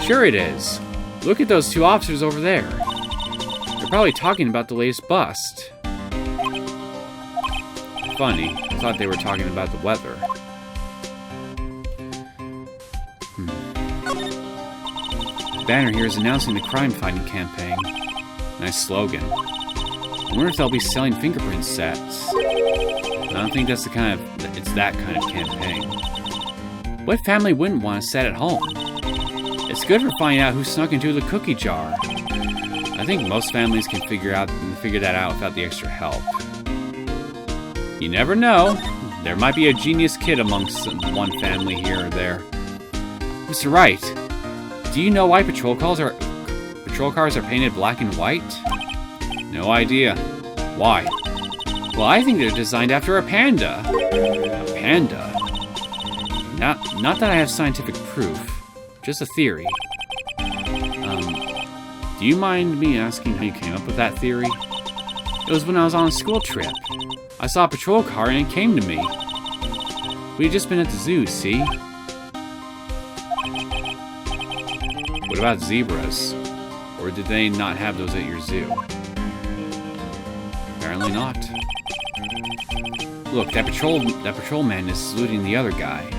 Sure it is. Look at those two officers over there. They're probably talking about the latest bust. Funny, I thought they were talking about the weather. The banner here is announcing the crime-fighting campaign. Nice slogan. I wonder if they'll be selling fingerprint sets. I don't think that's it's that kind of campaign. What family wouldn't want a set at home? It's good for finding out who snuck into the cookie jar. I think most families can figure that out without the extra help. You never know. There might be a genius kid amongst one family here or there. Mr. Wright, do you know why patrol cars are painted black and white? No idea. Why? Well, I think they're designed after a panda. A panda? Not that I have scientific proof. Just a theory. Do you mind me asking how you came up with that theory? It was when I was on a school trip. I saw a patrol car and it came to me. We had just been at the zoo, see? What about zebras? Or did they not have those at your zoo? Apparently not. Look, that patrolman is saluting the other guy.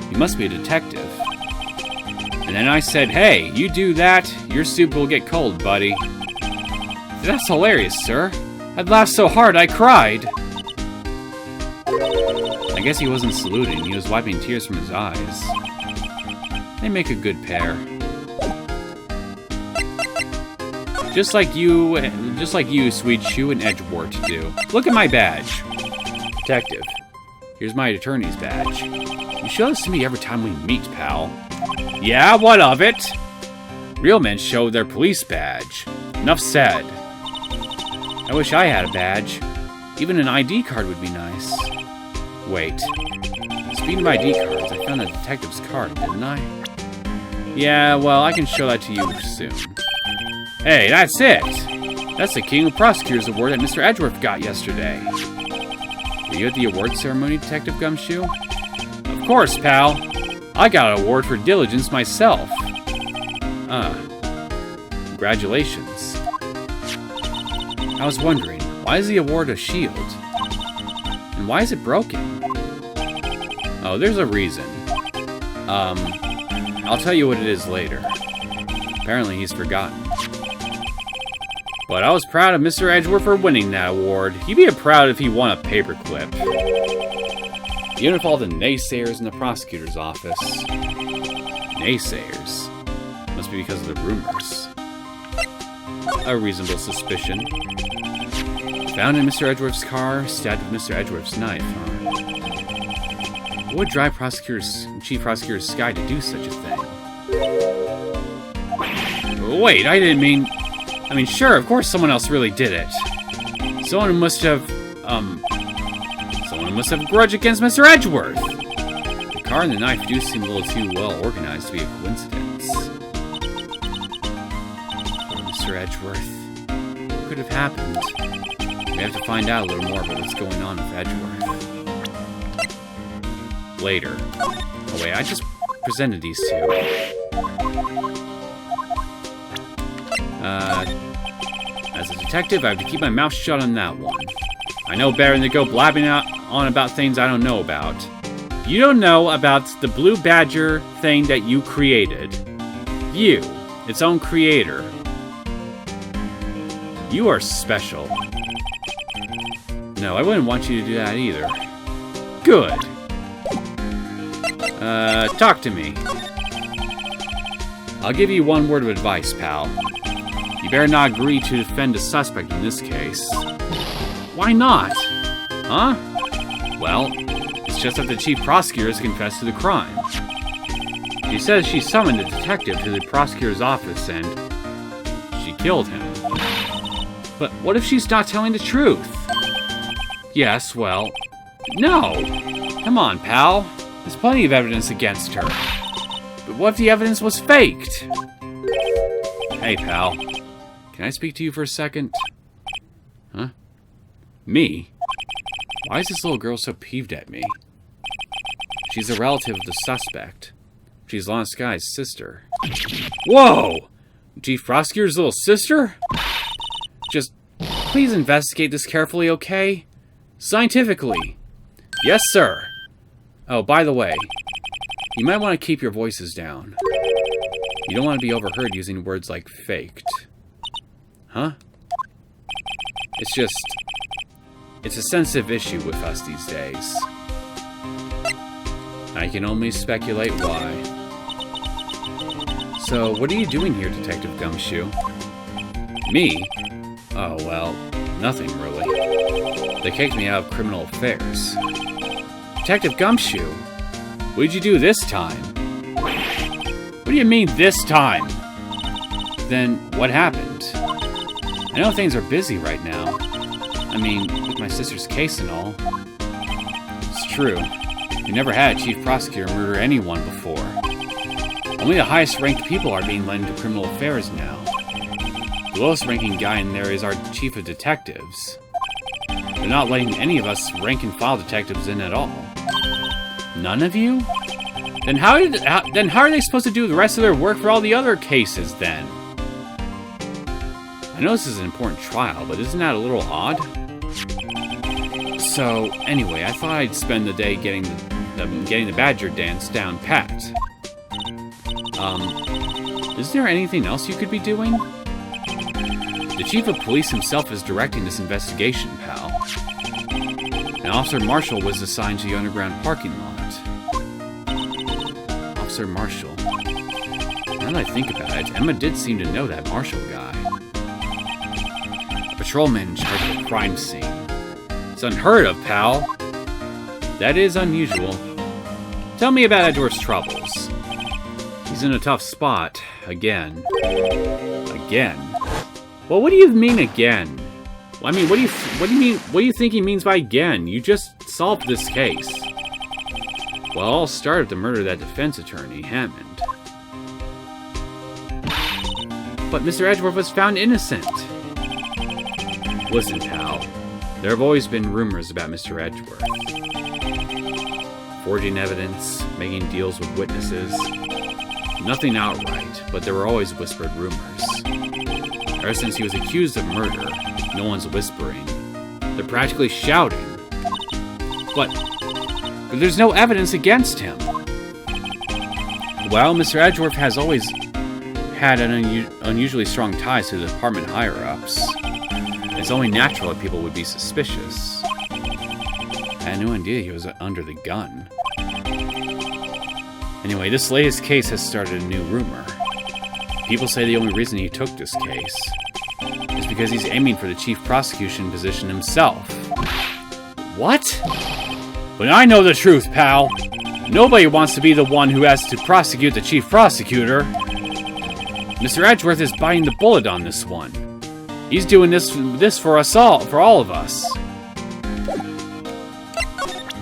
He must be a detective. And then I said, hey, you do that, your soup will get cold, buddy. That's hilarious, sir. I'd laughed so hard I cried. I guess he wasn't saluting, he was wiping tears from his eyes. They make a good pair. Just like you, Sweet Shoe and Edgeworth do. Look at my badge. Detective. Here's my attorney's badge. You show this to me every time we meet, pal. Yeah, what of it? Real men show their police badge. Enough said. I wish I had a badge. Even an ID card would be nice. Wait. Speaking of ID cards, I found a detective's card, didn't I? Yeah, well, I can show that to you soon. Hey, that's it! That's the King of Prosecutors Award that Mr. Edgeworth got yesterday. Were you at the award ceremony, Detective Gumshoe? Of course, pal! I got an award for diligence myself. Congratulations. I was wondering, why is the award a shield? And why is it broken? Oh, there's a reason. I'll tell you what it is later. Apparently he's forgotten. But I was proud of Mr. Edgeworth for winning that award. He'd be proud if he won a paperclip. Even if all the naysayers in the prosecutor's office. Naysayers? Must be because of the rumors. A reasonable suspicion. Found in Mr. Edgeworth's car, stabbed with Mr. Edgeworth's knife, huh? What would drive Chief Prosecutor Skye to do such a thing? Wait, I didn't mean... I mean, sure, of course someone else really did it. Someone must have a grudge against Mr. Edgeworth. The car and the knife do seem a little too well organized to be a coincidence. Oh, Mr. Edgeworth. What could have happened? We have to find out a little more about what's going on with Edgeworth. Later. Oh wait, I just presented these two. As a detective, I have to keep my mouth shut on that one. I know better than to go blabbing on about things I don't know about. You don't know about the Blue Badger thing that you created. You, its own creator. You are special. No, I wouldn't want you to do that either. Good. Talk to me. I'll give you one word of advice, pal. You better not agree to defend a suspect in this case. Why not? Huh? Well, it's just that the chief prosecutor has confessed to the crime. She says she summoned a detective to the prosecutor's office and she killed him. But what if she's not telling the truth? Yes, well... No! Come on, pal. There's plenty of evidence against her. But what if the evidence was faked? Hey, pal. Can I speak to you for a second? Huh? Me? Why is this little girl so peeved at me? She's a relative of the suspect. She's Lana Skye's sister. Whoa! Chief Prosecutor's little sister? Just, please investigate this carefully, okay? Scientifically. Yes, sir. Oh, by the way, you might want to keep your voices down. You don't want to be overheard using words like faked. Huh? It's just... It's a sensitive issue with us these days. I can only speculate why. So, what are you doing here, Detective Gumshoe? Me? Oh, well, nothing really. They kicked me out of criminal affairs. Detective Gumshoe? What did you do this time? What do you mean, this time? Then, what happened? I know things are busy right now. I mean, with my sister's case and all. It's true. We never had a chief prosecutor murder anyone before. Only the highest-ranked people are being led into criminal affairs now. The lowest-ranking guy in there is our chief of detectives. They're not letting any of us rank-and-file detectives in at all. None of you? Then how are they supposed to do the rest of their work for all the other cases, then? I know this is an important trial, but isn't that a little odd? So, anyway, I thought I'd spend the day getting the Badger dance down pat. Is there anything else you could be doing? The Chief of Police himself is directing this investigation, pal. And Officer Marshall was assigned to the underground parking lot. Officer Marshall. Now that I think about it, Emma did seem to know that Marshall guy. A patrolman in charge of a crime scene. It's unheard of, pal. That is unusual. Tell me about Edgeworth's troubles. He's in a tough spot. Again. Again? Well, what do you mean again? I mean, what do you think he means by again? You just solved this case. Well, it all started with the murder of that defense attorney, Hammond. But Mr. Edgeworth was found innocent. Listen, pal. There have always been rumors about Mr. Edgeworth. Forging evidence, making deals with witnesses. Nothing outright, but there were always whispered rumors. Ever since he was accused of murder, no one's whispering. They're practically shouting. But there's no evidence against him. Well, Mr. Edgeworth has always had an unusually strong ties to the department higher-ups. It's only natural that people would be suspicious. I had no idea he was under the gun. Anyway, this latest case has started a new rumor. People say the only reason he took this case is because he's aiming for the chief prosecution position himself. What? But I know the truth, pal. Nobody wants to be the one who has to prosecute the chief prosecutor. Mr. Edgeworth is biting the bullet on this one. He's doing this for us all, for all of us.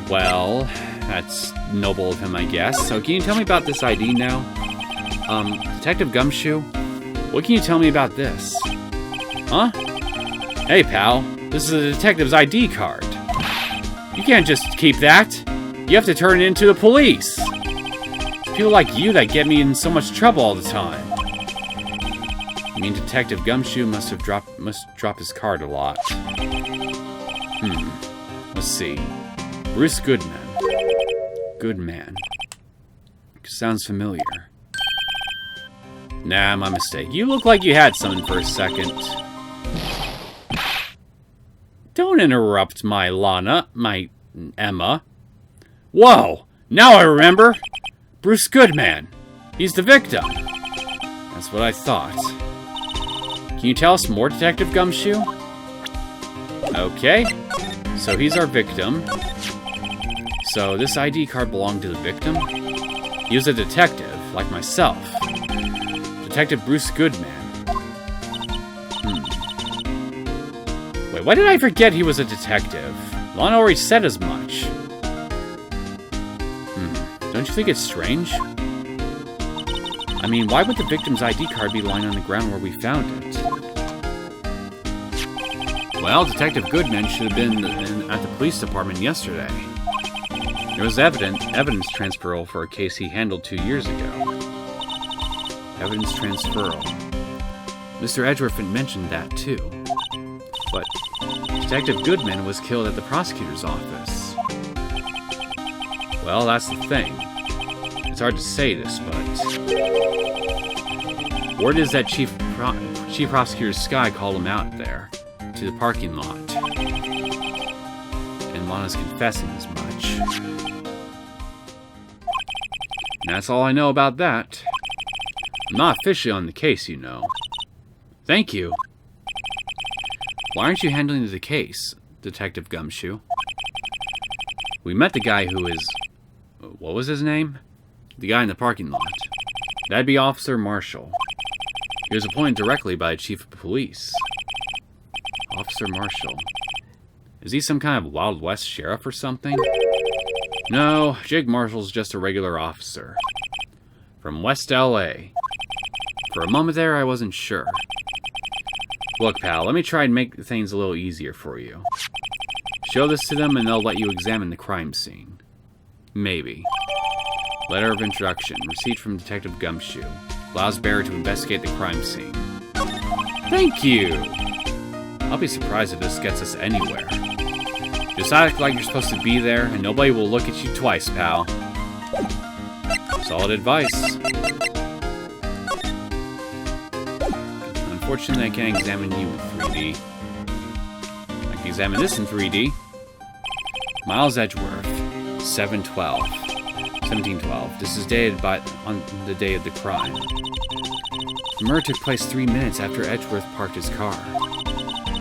Well, that's noble of him, I guess. So can you tell me about this ID now? Detective Gumshoe, what can you tell me about this? Huh? Hey, pal, this is a detective's ID card. You can't just keep that. You have to turn it into the police. It's people like you that get me in so much trouble all the time. I mean, Detective Gumshoe must drop his card a lot. Let's see. Bruce Goodman. Goodman. Sounds familiar. Nah, my mistake. You look like you had something for a second. Don't interrupt my Lana, my Emma. Whoa! Now I remember! Bruce Goodman. He's the victim. That's what I thought. Can you tell us more, Detective Gumshoe? Okay. So he's our victim. So this ID card belonged to the victim? He was a detective, like myself. Detective Bruce Goodman. Wait, why did I forget he was a detective? Lana already said as much. Don't you think it's strange? I mean, why would the victim's ID card be lying on the ground where we found it? Well, Detective Goodman should have been at the police department yesterday. There was evidence transferal for a case he handled 2 years ago. Evidence transferal. Mr. Edgeworth had mentioned that too. But Detective Goodman was killed at the Prosecutors Office. Well, that's the thing. It's hard to say this, but word is that Chief Prosecutor Skye called him out there to the parking lot, and Lana's confessing as much. And that's all I know about that. I'm not officially on the case, you know. Thank you. Why aren't you handling the case, Detective Gumshoe? We met the guy who is... What was his name? The guy in the parking lot. That'd be Officer Marshall. He was appointed directly by the Chief of Police. Officer Marshall. Is he some kind of Wild West sheriff or something? No, Jake Marshall's just a regular officer. From West L.A. For a moment there, I wasn't sure. Look, pal, let me try and make things a little easier for you. Show this to them and they'll let you examine the crime scene. Maybe. Letter of introduction. Receipt from Detective Gumshoe. Allows bearer to investigate the crime scene. Thank you! I'll be surprised if this gets us anywhere. Just act like you're supposed to be there, and nobody will look at you twice, pal. Solid advice. Unfortunately, I can't examine you in 3D. I can examine this in 3D. Miles Edgeworth, 1712. This is dated on the day of the crime. The murder took place 3 minutes after Edgeworth parked his car.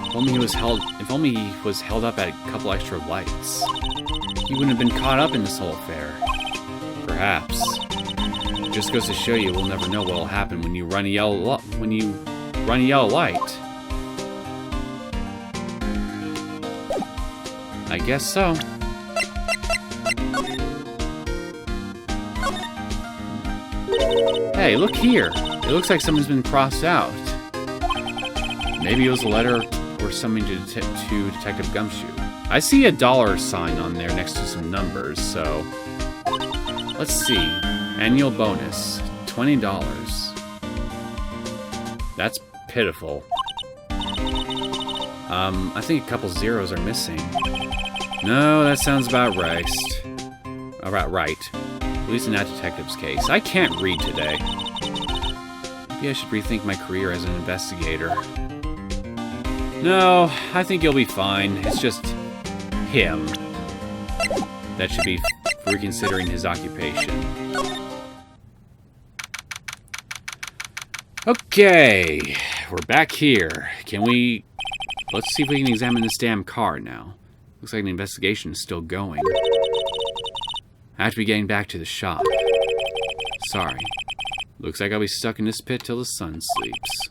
If only he was held up at a couple extra lights, he wouldn't have been caught up in this whole affair. Perhaps. It just goes to show you we'll never know what'll happen when you run a yellow light. I guess so. Hey, look here. It looks like someone's been crossed out. Maybe it was a letter or something to Detective Gumshoe. I see a dollar sign on there next to some numbers, so... Let's see. Annual bonus. $20. That's pitiful. I think a couple zeros are missing. No, that sounds about right. At least in that detective's case. I can't read today. Maybe I should rethink my career as an investigator. No, I think you'll be fine. It's just him that should be reconsidering his occupation. Okay, we're back here. Let's see if we can examine this damn car now. Looks like the investigation is still going. I have to be getting back to the shop. Sorry. Looks like I'll be stuck in this pit till the sun sleeps.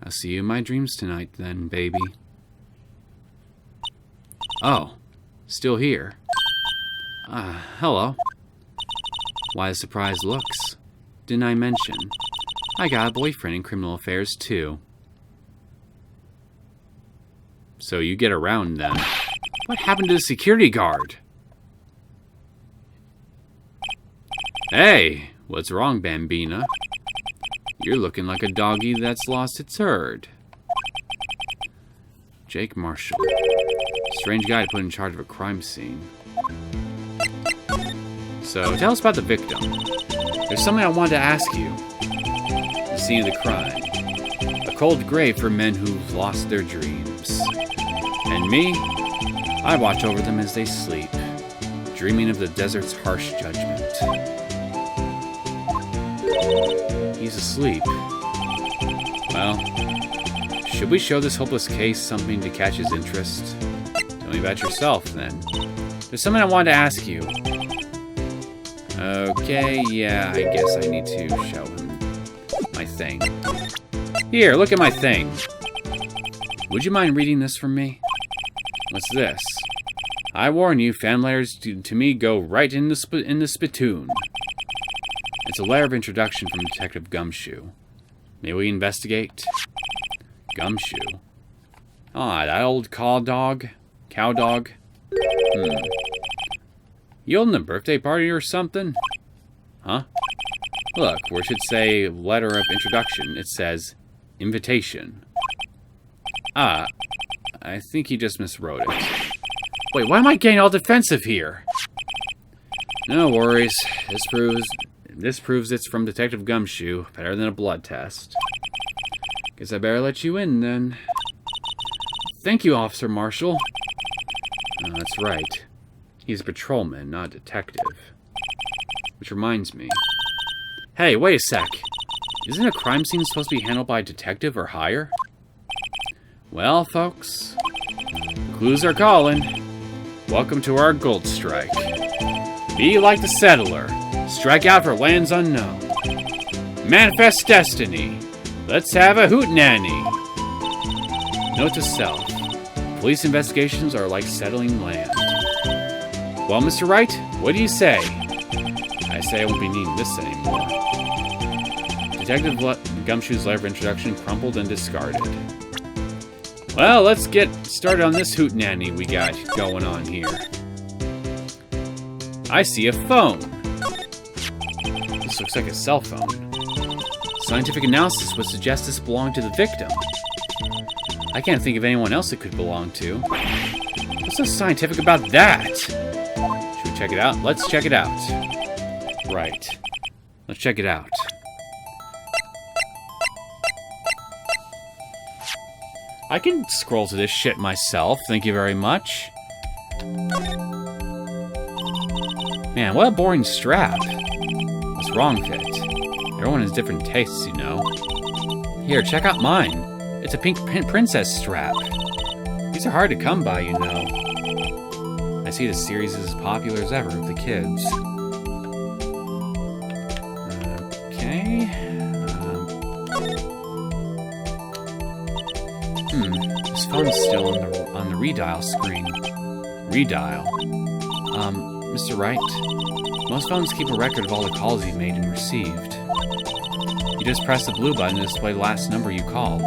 I'll see you in my dreams tonight then, baby. Oh, still here. Hello. Why the surprised looks? Didn't I mention? I got a boyfriend in criminal affairs too. So you get around then. What happened to the security guard? Hey, what's wrong, Bambina? You're looking like a doggy that's lost its herd. Jake Marshall. Strange guy to put in charge of a crime scene. So, tell us about the victim. There's something I wanted to ask you. The scene of the crime. A cold grave for men who've lost their dreams. And me? I watch over them as they sleep, dreaming of the desert's harsh judgment. He's asleep. Well, should we show this hopeless case something to catch his interest? Tell me about yourself, then. There's something I wanted to ask you. Okay, yeah, I guess I need to show him my thing. Here, look at my thing. Would you mind reading this for me? What's this? I warn you, fan letters to me go right in the spittoon. It's a letter of introduction from Detective Gumshoe. May we investigate? Gumshoe. Ah, that old cow dog? You holding a birthday party or something? Huh? Look, where it should say letter of introduction, it says invitation. Ah, I think he just miswrote it. Wait, why am I getting all defensive here? No worries. This proves it's from Detective Gumshoe. Better than a blood test. Guess I better let you in, then. Thank you, Officer Marshall. Oh, that's right. He's a patrolman, not a detective. Which reminds me. Hey, wait a sec. Isn't a crime scene supposed to be handled by a detective or higher? Well, folks, clues are calling. Welcome to our gold strike. Be like the settler. Strike out for lands unknown. Manifest destiny. Let's have a hootenanny. Note to self. Police investigations are like settling land. Well, Mr. Wright, what do you say? I say I won't be needing this anymore. Detective Gumshoe's letter of introduction crumpled and discarded. Well, let's get started on this hootenanny we got going on here. I see a phone. This looks like a cell phone. Scientific analysis would suggest this belonged to the victim. I can't think of anyone else it could belong to. What's so scientific about that? Should we check it out? Let's check it out. Right. Let's check it out. I can scroll to this shit myself, thank you very much. Man, what a boring strap. What's wrong with it? Everyone has different tastes, you know. Here, check out mine. It's a pink princess strap. These are hard to come by, you know. I see the series is as popular as ever with the kids. Okay. This phone's still on the redial screen. Redial. Mr. Wright, most phones keep a record of all the calls you've made and received. You just press the blue button to display the last number you called.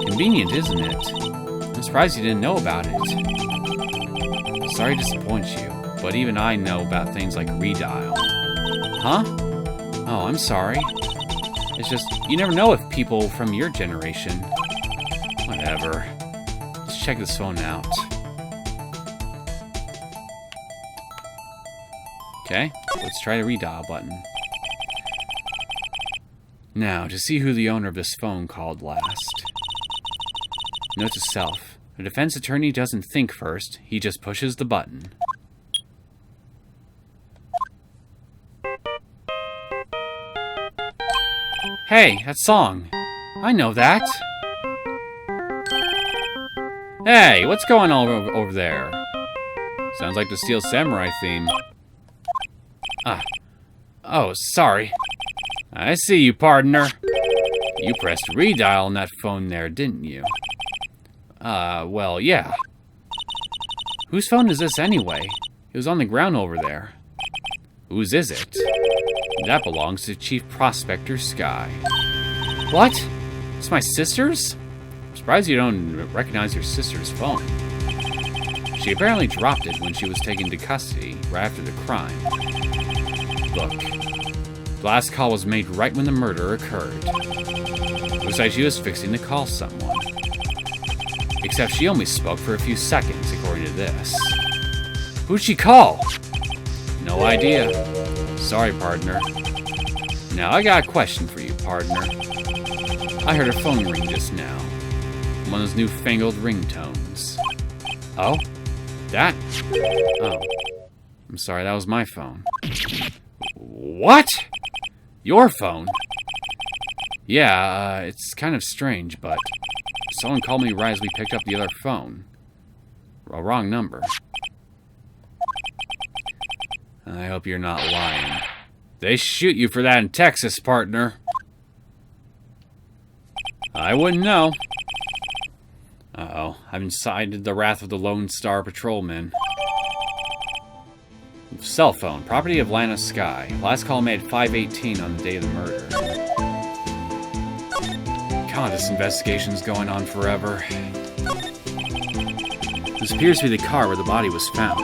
Convenient, isn't it? I'm surprised you didn't know about it. Sorry to disappoint you, but even I know about things like redial. Huh? Oh, I'm sorry. It's just, you never know if people from your generation... Whatever. Let's check this phone out. Okay, let's try the redial button. Now, to see who the owner of this phone called last. Note to self. A defense attorney doesn't think first, he just pushes the button. Hey, that song. I know that. Hey, what's going on over there? Sounds like the Steel Samurai theme. Ah. Oh, sorry. I see you, partner. You pressed redial on that phone there, didn't you? Well, yeah. Whose phone is this anyway? It was on the ground over there. Whose is it? That belongs to Chief Prospector Skye. What? It's my sister's? I'm surprised you don't recognize your sister's phone. She apparently dropped it when she was taken into custody right after the crime. Look, the last call was made right when the murder occurred. Looks like she was fixing to call someone. Except she only spoke for a few seconds, according to this. Who'd she call? No idea. Sorry, partner. Now, I got a question for you, partner. I heard a phone ring just now. One of those newfangled ringtones. Oh? That? Oh. I'm sorry, that was my phone. What? Your phone? Yeah, it's kind of strange, but someone called me right as we picked up the other phone. A wrong number. I hope you're not lying. They shoot you for that in Texas, partner. I wouldn't know. Uh-oh, I've incited the wrath of the Lone Star Patrolman. Cell phone. Property of Lana Skye. Last call made 5:18 on the day of the murder. God, this investigation's going on forever. This appears to be the car where the body was found.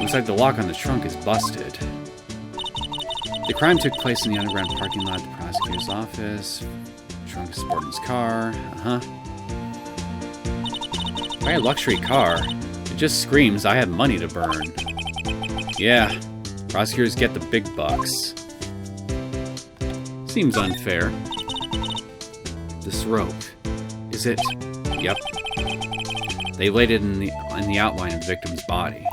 Looks like the lock on the trunk is busted. The crime took place in the underground parking lot of the Prosecutors Office. Trunk is sporting his car. Why a luxury car? It just screams, I have money to burn. Yeah, prosecutors get the big bucks. Seems unfair. This rope. Is it? Yep. They laid it in the outline of the victim's body.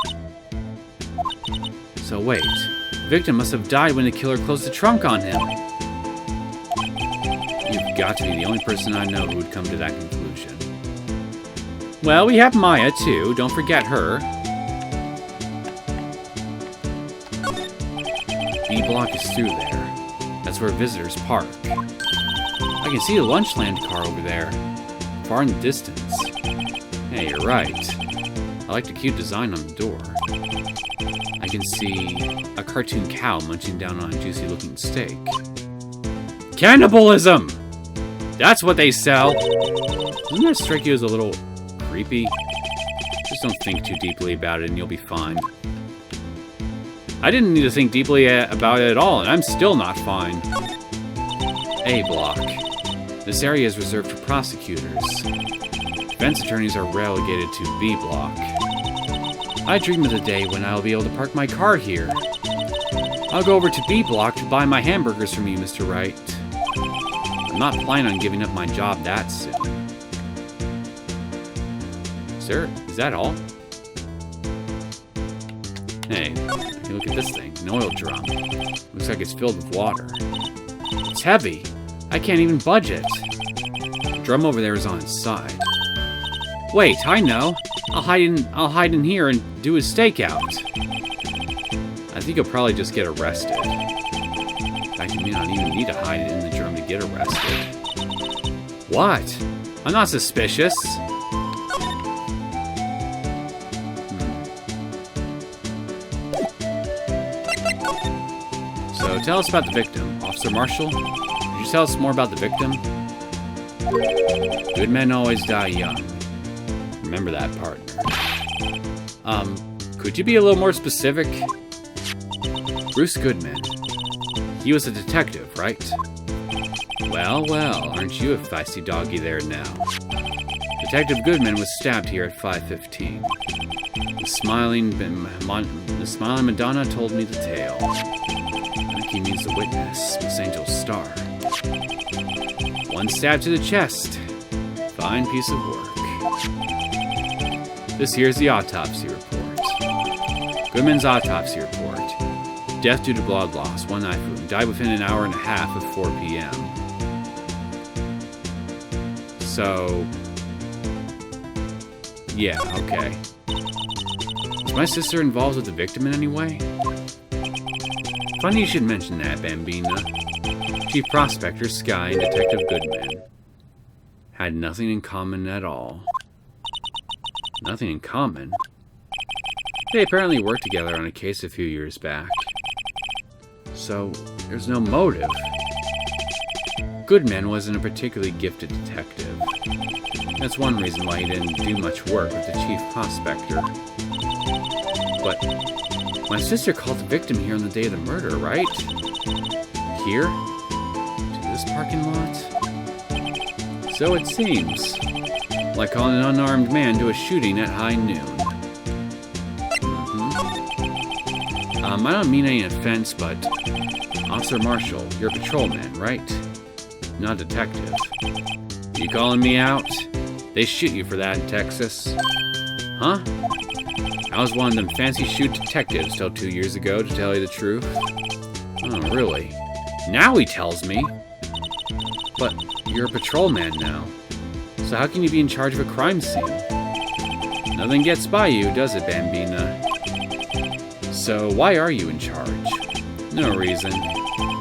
So wait, the victim must have died when the killer closed the trunk on him. You've got to be the only person I know who would come to that conclusion. Well, we have Maya, too. Don't forget her. B block is through there. That's where visitors park. I can see a Lunchland car over there, far in the distance. Hey, you're right. I like the cute design on the door. I can see a cartoon cow munching down on a juicy-looking steak. Cannibalism! That's what they sell! Doesn't that strike you as a little creepy? Just don't think too deeply about it and you'll be fine. I didn't need to think deeply about it at all, and I'm still not fine. A block. This area is reserved for prosecutors. Defense attorneys are relegated to B block. I dream of the day when I'll be able to park my car here. I'll go over to B block to buy my hamburgers from you, Mr. Wright. I'm not planning on giving up my job that soon. Sir, is that all? Hey, look at this thing. An oil drum. Looks like it's filled with water. It's heavy. I can't even budge it. The drum over there is on its side. Wait, I know. I'll hide in here and do a stakeout. I think you'll probably just get arrested. In fact, you may not even need to hide it in the drum to get arrested. What? I'm not suspicious. So tell us about the victim. Officer Marshall, could you tell us more about the victim? Good men always die young. Remember that, partner. Could you be a little more specific? Bruce Goodman. He was a detective, right? Well, well, aren't you a feisty doggy there now? Detective Goodman was stabbed here at 5:15. The smiling Madonna told me the tale. He means the witness, Miss Angel's star. One stab to the chest. Fine piece of work. This here's the autopsy report. Goodman's autopsy report. Death due to blood loss, one knife wound. Died within an hour and a half of 4 p.m. So... yeah, okay. Is my sister involved with the victim in any way? Funny you should mention that, Bambina. Chief Prospector Skye and Detective Goodman had nothing in common at all. Nothing in common? They apparently worked together on a case a few years back. So, there's no motive. Goodman wasn't a particularly gifted detective. That's one reason why he didn't do much work with the Chief Prospector. But my sister called the victim here on the day of the murder, right? Here? To this parking lot? So it seems. Like calling an unarmed man to a shooting at high noon. I don't mean any offense, but... Officer Marshall, you're a patrolman, right? Not a detective. You calling me out? They shoot you for that in Texas. Huh? I was one of them fancy shoot detectives till 2 years ago, to tell you the truth. Oh, really? Now he tells me. But you're a patrolman now. So how can you be in charge of a crime scene? Nothing gets by you, does it, Bambina? So why are you in charge? No reason.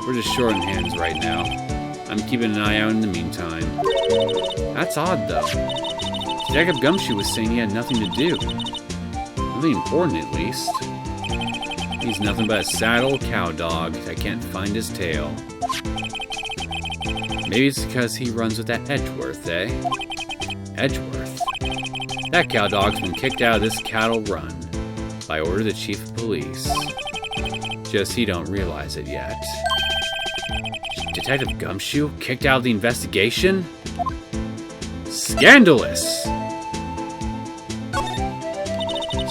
We're just short on hands right now. I'm keeping an eye out in the meantime. That's odd, though. Detective Gumshoe was saying he had nothing to do. Nothing important, at least. He's nothing but a sad old cow dog that can't find his tail. Maybe it's because he runs with that Edgeworth, eh? Edgeworth? That cow dog's been kicked out of this cattle run by order of the chief of police. Just he don't realize it yet. Detective Gumshoe kicked out of the investigation? Scandalous!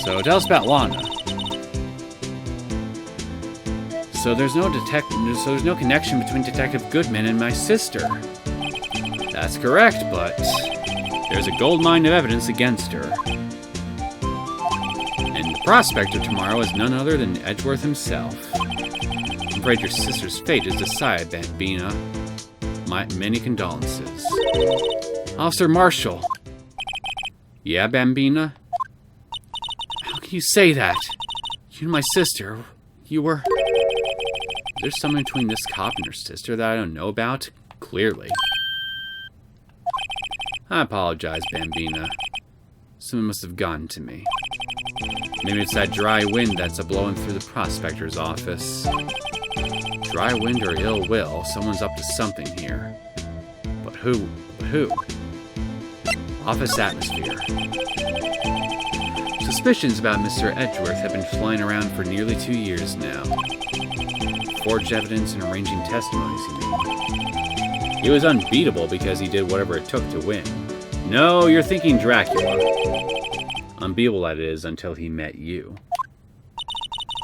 So tell us about Lana. So there's no connection between Detective Goodman and my sister. That's correct, but there's a goldmine of evidence against her. And the prospector tomorrow is none other than Edgeworth himself. I'm afraid your sister's fate is decided, Bambina. My many condolences. Officer Marshall. Yeah, Bambina? How can you say that? You and my sister, you were... There's something between this cop and her sister that I don't know about? Clearly. I apologize, Bambina. Something must have gotten to me. Maybe it's that dry wind that's a-blowing through the Prospector's Office. Dry wind or ill will, someone's up to something here. But who? Office atmosphere. Suspicions about Mr. Edgeworth have been flying around for nearly 2 years now. Forged evidence and arranging testimonies, you mean? He was unbeatable because he did whatever it took to win. No, you're thinking Dracula. Unbeatable that is until he met you.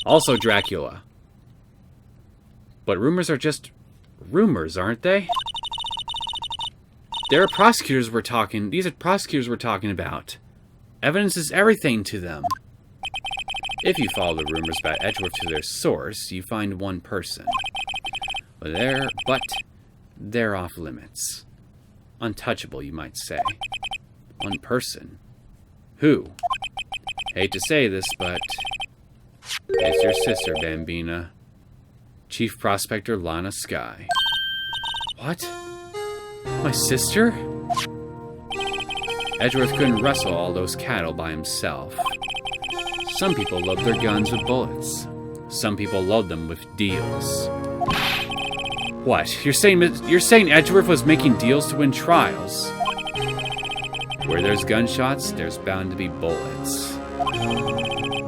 Also Dracula. But rumors are just rumors, aren't they? These are prosecutors we're talking about. Evidence is everything to them. If you follow the rumors about Edgeworth to their source, you find one person. But they're off limits. Untouchable, you might say. One person. Who? Hate to say this, but it's your sister, Bambina. Chief Prospector Lana Skye. What? My sister? Edgeworth couldn't wrestle all those cattle by himself. Some people load their guns with bullets. Some people load them with deals. What? You're saying Edgeworth was making deals to win trials? Where there's gunshots, there's bound to be bullets.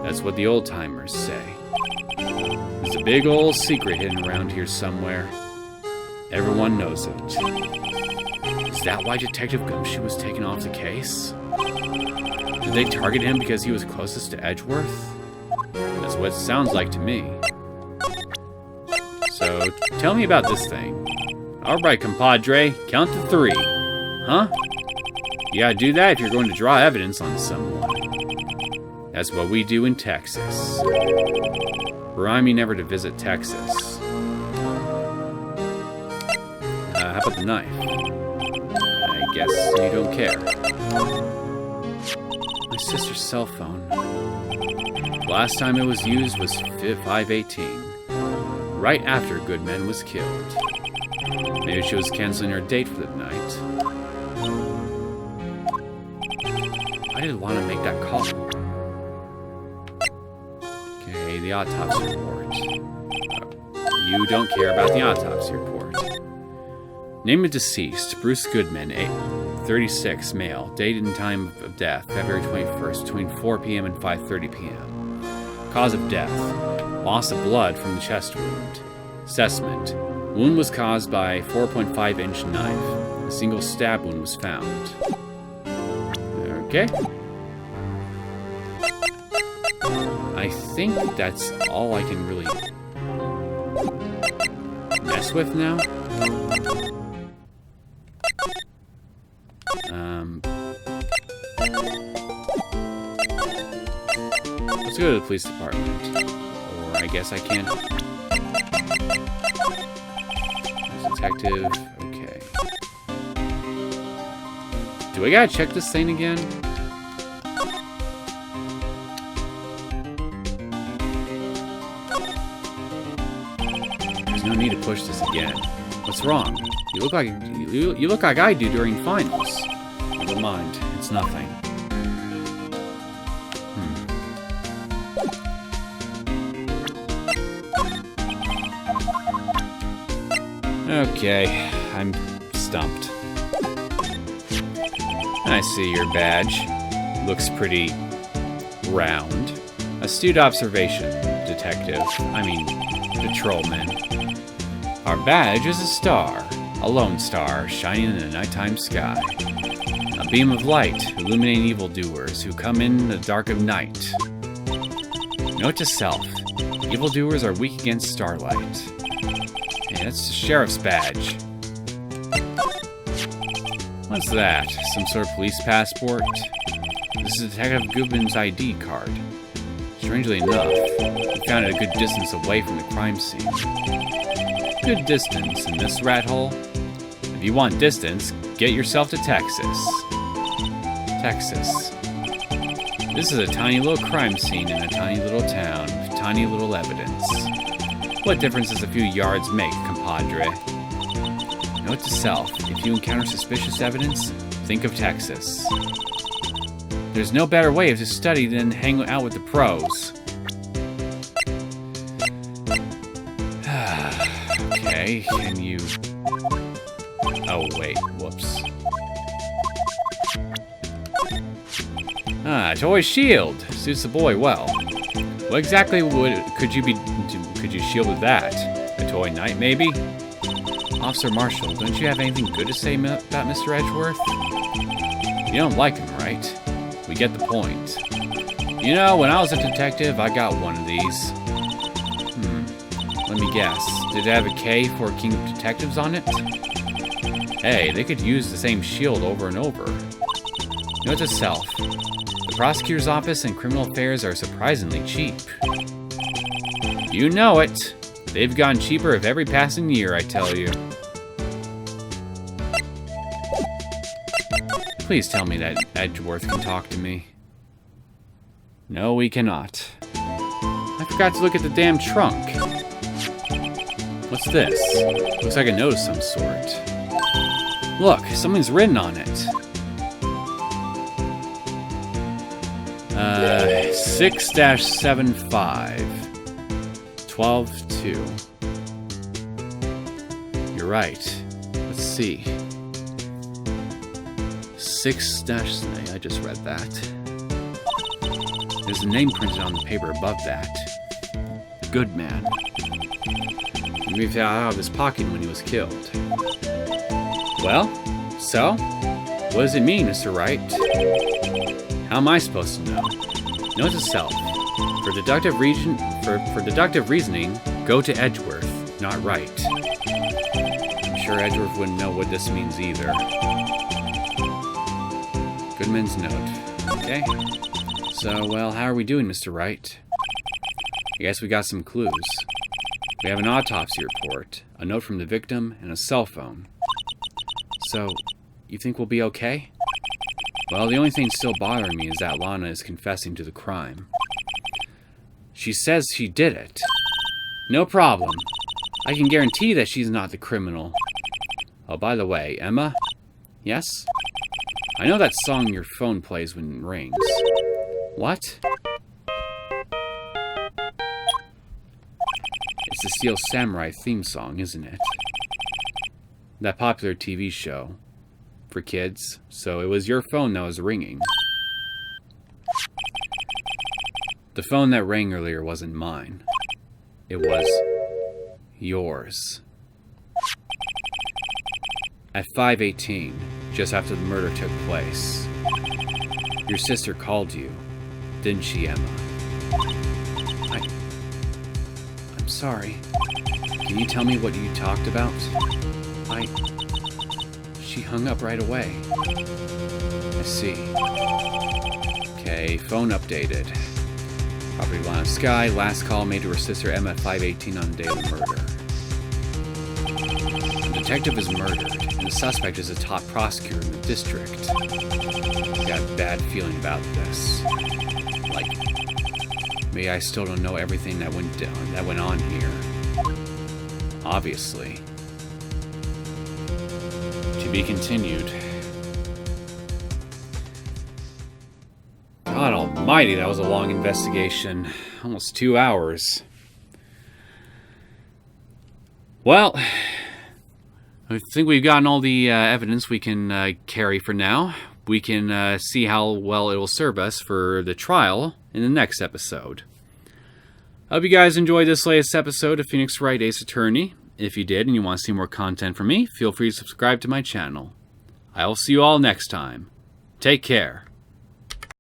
That's what the old-timers say. There's a big old secret hidden around here somewhere. Everyone knows it. Is that why Detective Gumshoe was taken off the case? Did they target him because he was closest to Edgeworth? That's what it sounds like to me. So, tell me about this thing. Alright, compadre, count to 3. Huh? You gotta do that if you're going to draw evidence on someone. That's what we do in Texas. Remind me never to visit Texas. How about the knife? I guess you don't care. My sister's cell phone. Last time it was used was 5/18. Right after Goodman was killed. Maybe she was canceling her date for the night. Why did Lana make that call? Okay, the autopsy report. You don't care about the autopsy report. Name of deceased, Bruce Goodman, 36, male. Date and time of death, February 21st, between 4 p.m. and 5:30 p.m. Cause of death, loss of blood from the chest wound. Assessment, wound was caused by a 4.5-inch knife. A single stab wound was found. Okay. I think that's all I can really mess with now. Let's go to the police department. Or I guess I can't. Detective, okay. Do I gotta check this thing again? There's no need to push this again. What's wrong? You look like I do during finals. Never mind, it's nothing. Okay, I'm stumped. I see your badge. Looks pretty round. Astute observation, detective. Patrolman. Our badge is a star. A lone star, shining in the nighttime sky. A beam of light, illuminating evildoers who come in the dark of night. Note to self. Evildoers are weak against starlight. Okay, that's the sheriff's badge. What's that? Some sort of police passport? This is Detective Goodman's ID card. Strangely enough, we found it a good distance away from the crime scene. Good distance in this rat hole? If you want distance, get yourself to Texas. Texas. This is a tiny little crime scene in a tiny little town with tiny little evidence. What difference does a few yards make, compadre? Note to self, if you encounter suspicious evidence, think of Texas. There's no better way to study than hang out with the pros. Okay, can you... Oh, wait, whoops. Toy shield! Suits the boy well. What exactly could you shield with that? A toy knight, maybe? Officer Marshall, don't you have anything good to say about Mr. Edgeworth? You don't like him, right? We get the point. You know, when I was a detective, I got one of these. Let me guess. Did it have a K for King of Detectives on it? Hey, they could use the same shield over and over. Note to self. The Prosecutors Office and Criminal Affairs are surprisingly cheap. You know it. They've gone cheaper with every passing year, I tell you. Please tell me that Edgeworth can talk to me. No, we cannot. I forgot to look at the damn trunk. What's this? Looks like a note of some sort. Look, something's written on it. 6-75. 12-2. You're right. Let's see. 6- I just read that. There's a name printed on the paper above that. Goodman. He moved out of his pocket when he was killed. Well, so? What does it mean, Mr. Wright? How am I supposed to know? Note to self. For deductive reasoning, go to Edgeworth, not Wright. I'm sure Edgeworth wouldn't know what this means either. Goodman's note. Okay. So, well, how are we doing, Mr. Wright? I guess we got some clues. We have an autopsy report, a note from the victim, and a cell phone. So, you think we'll be okay? Well, the only thing still bothering me is that Lana is confessing to the crime. She says she did it. No problem. I can guarantee that she's not the criminal. Oh, by the way, Emma? Yes? I know that song your phone plays when it rings. What? It's the Steel Samurai theme song, isn't it? That popular TV show. For kids. So it was your phone that was ringing. The phone that rang earlier wasn't mine. It was yours. At 5:18, just after the murder took place, your sister called you, didn't she, Emma? I'm sorry. Can you tell me what you talked about? She hung up right away. I see. Okay, phone updated. Property Lana Skye, last call made to her sister Emma at 5:18 on the day of the murder. The detective is murdered, and the suspect is a top prosecutor in the district. I got a bad feeling about this. Like, maybe I still don't know everything that went on here. Obviously. To be continued. God almighty, that was a long investigation. Almost 2 hours. Well, I think we've gotten all the evidence we can carry for now. We can see how well it will serve us for the trial in the next episode. I hope you guys enjoyed this latest episode of Phoenix Wright Ace Attorney. If you did and you want to see more content from me, feel free to subscribe to my channel. I will see you all next time. Take care.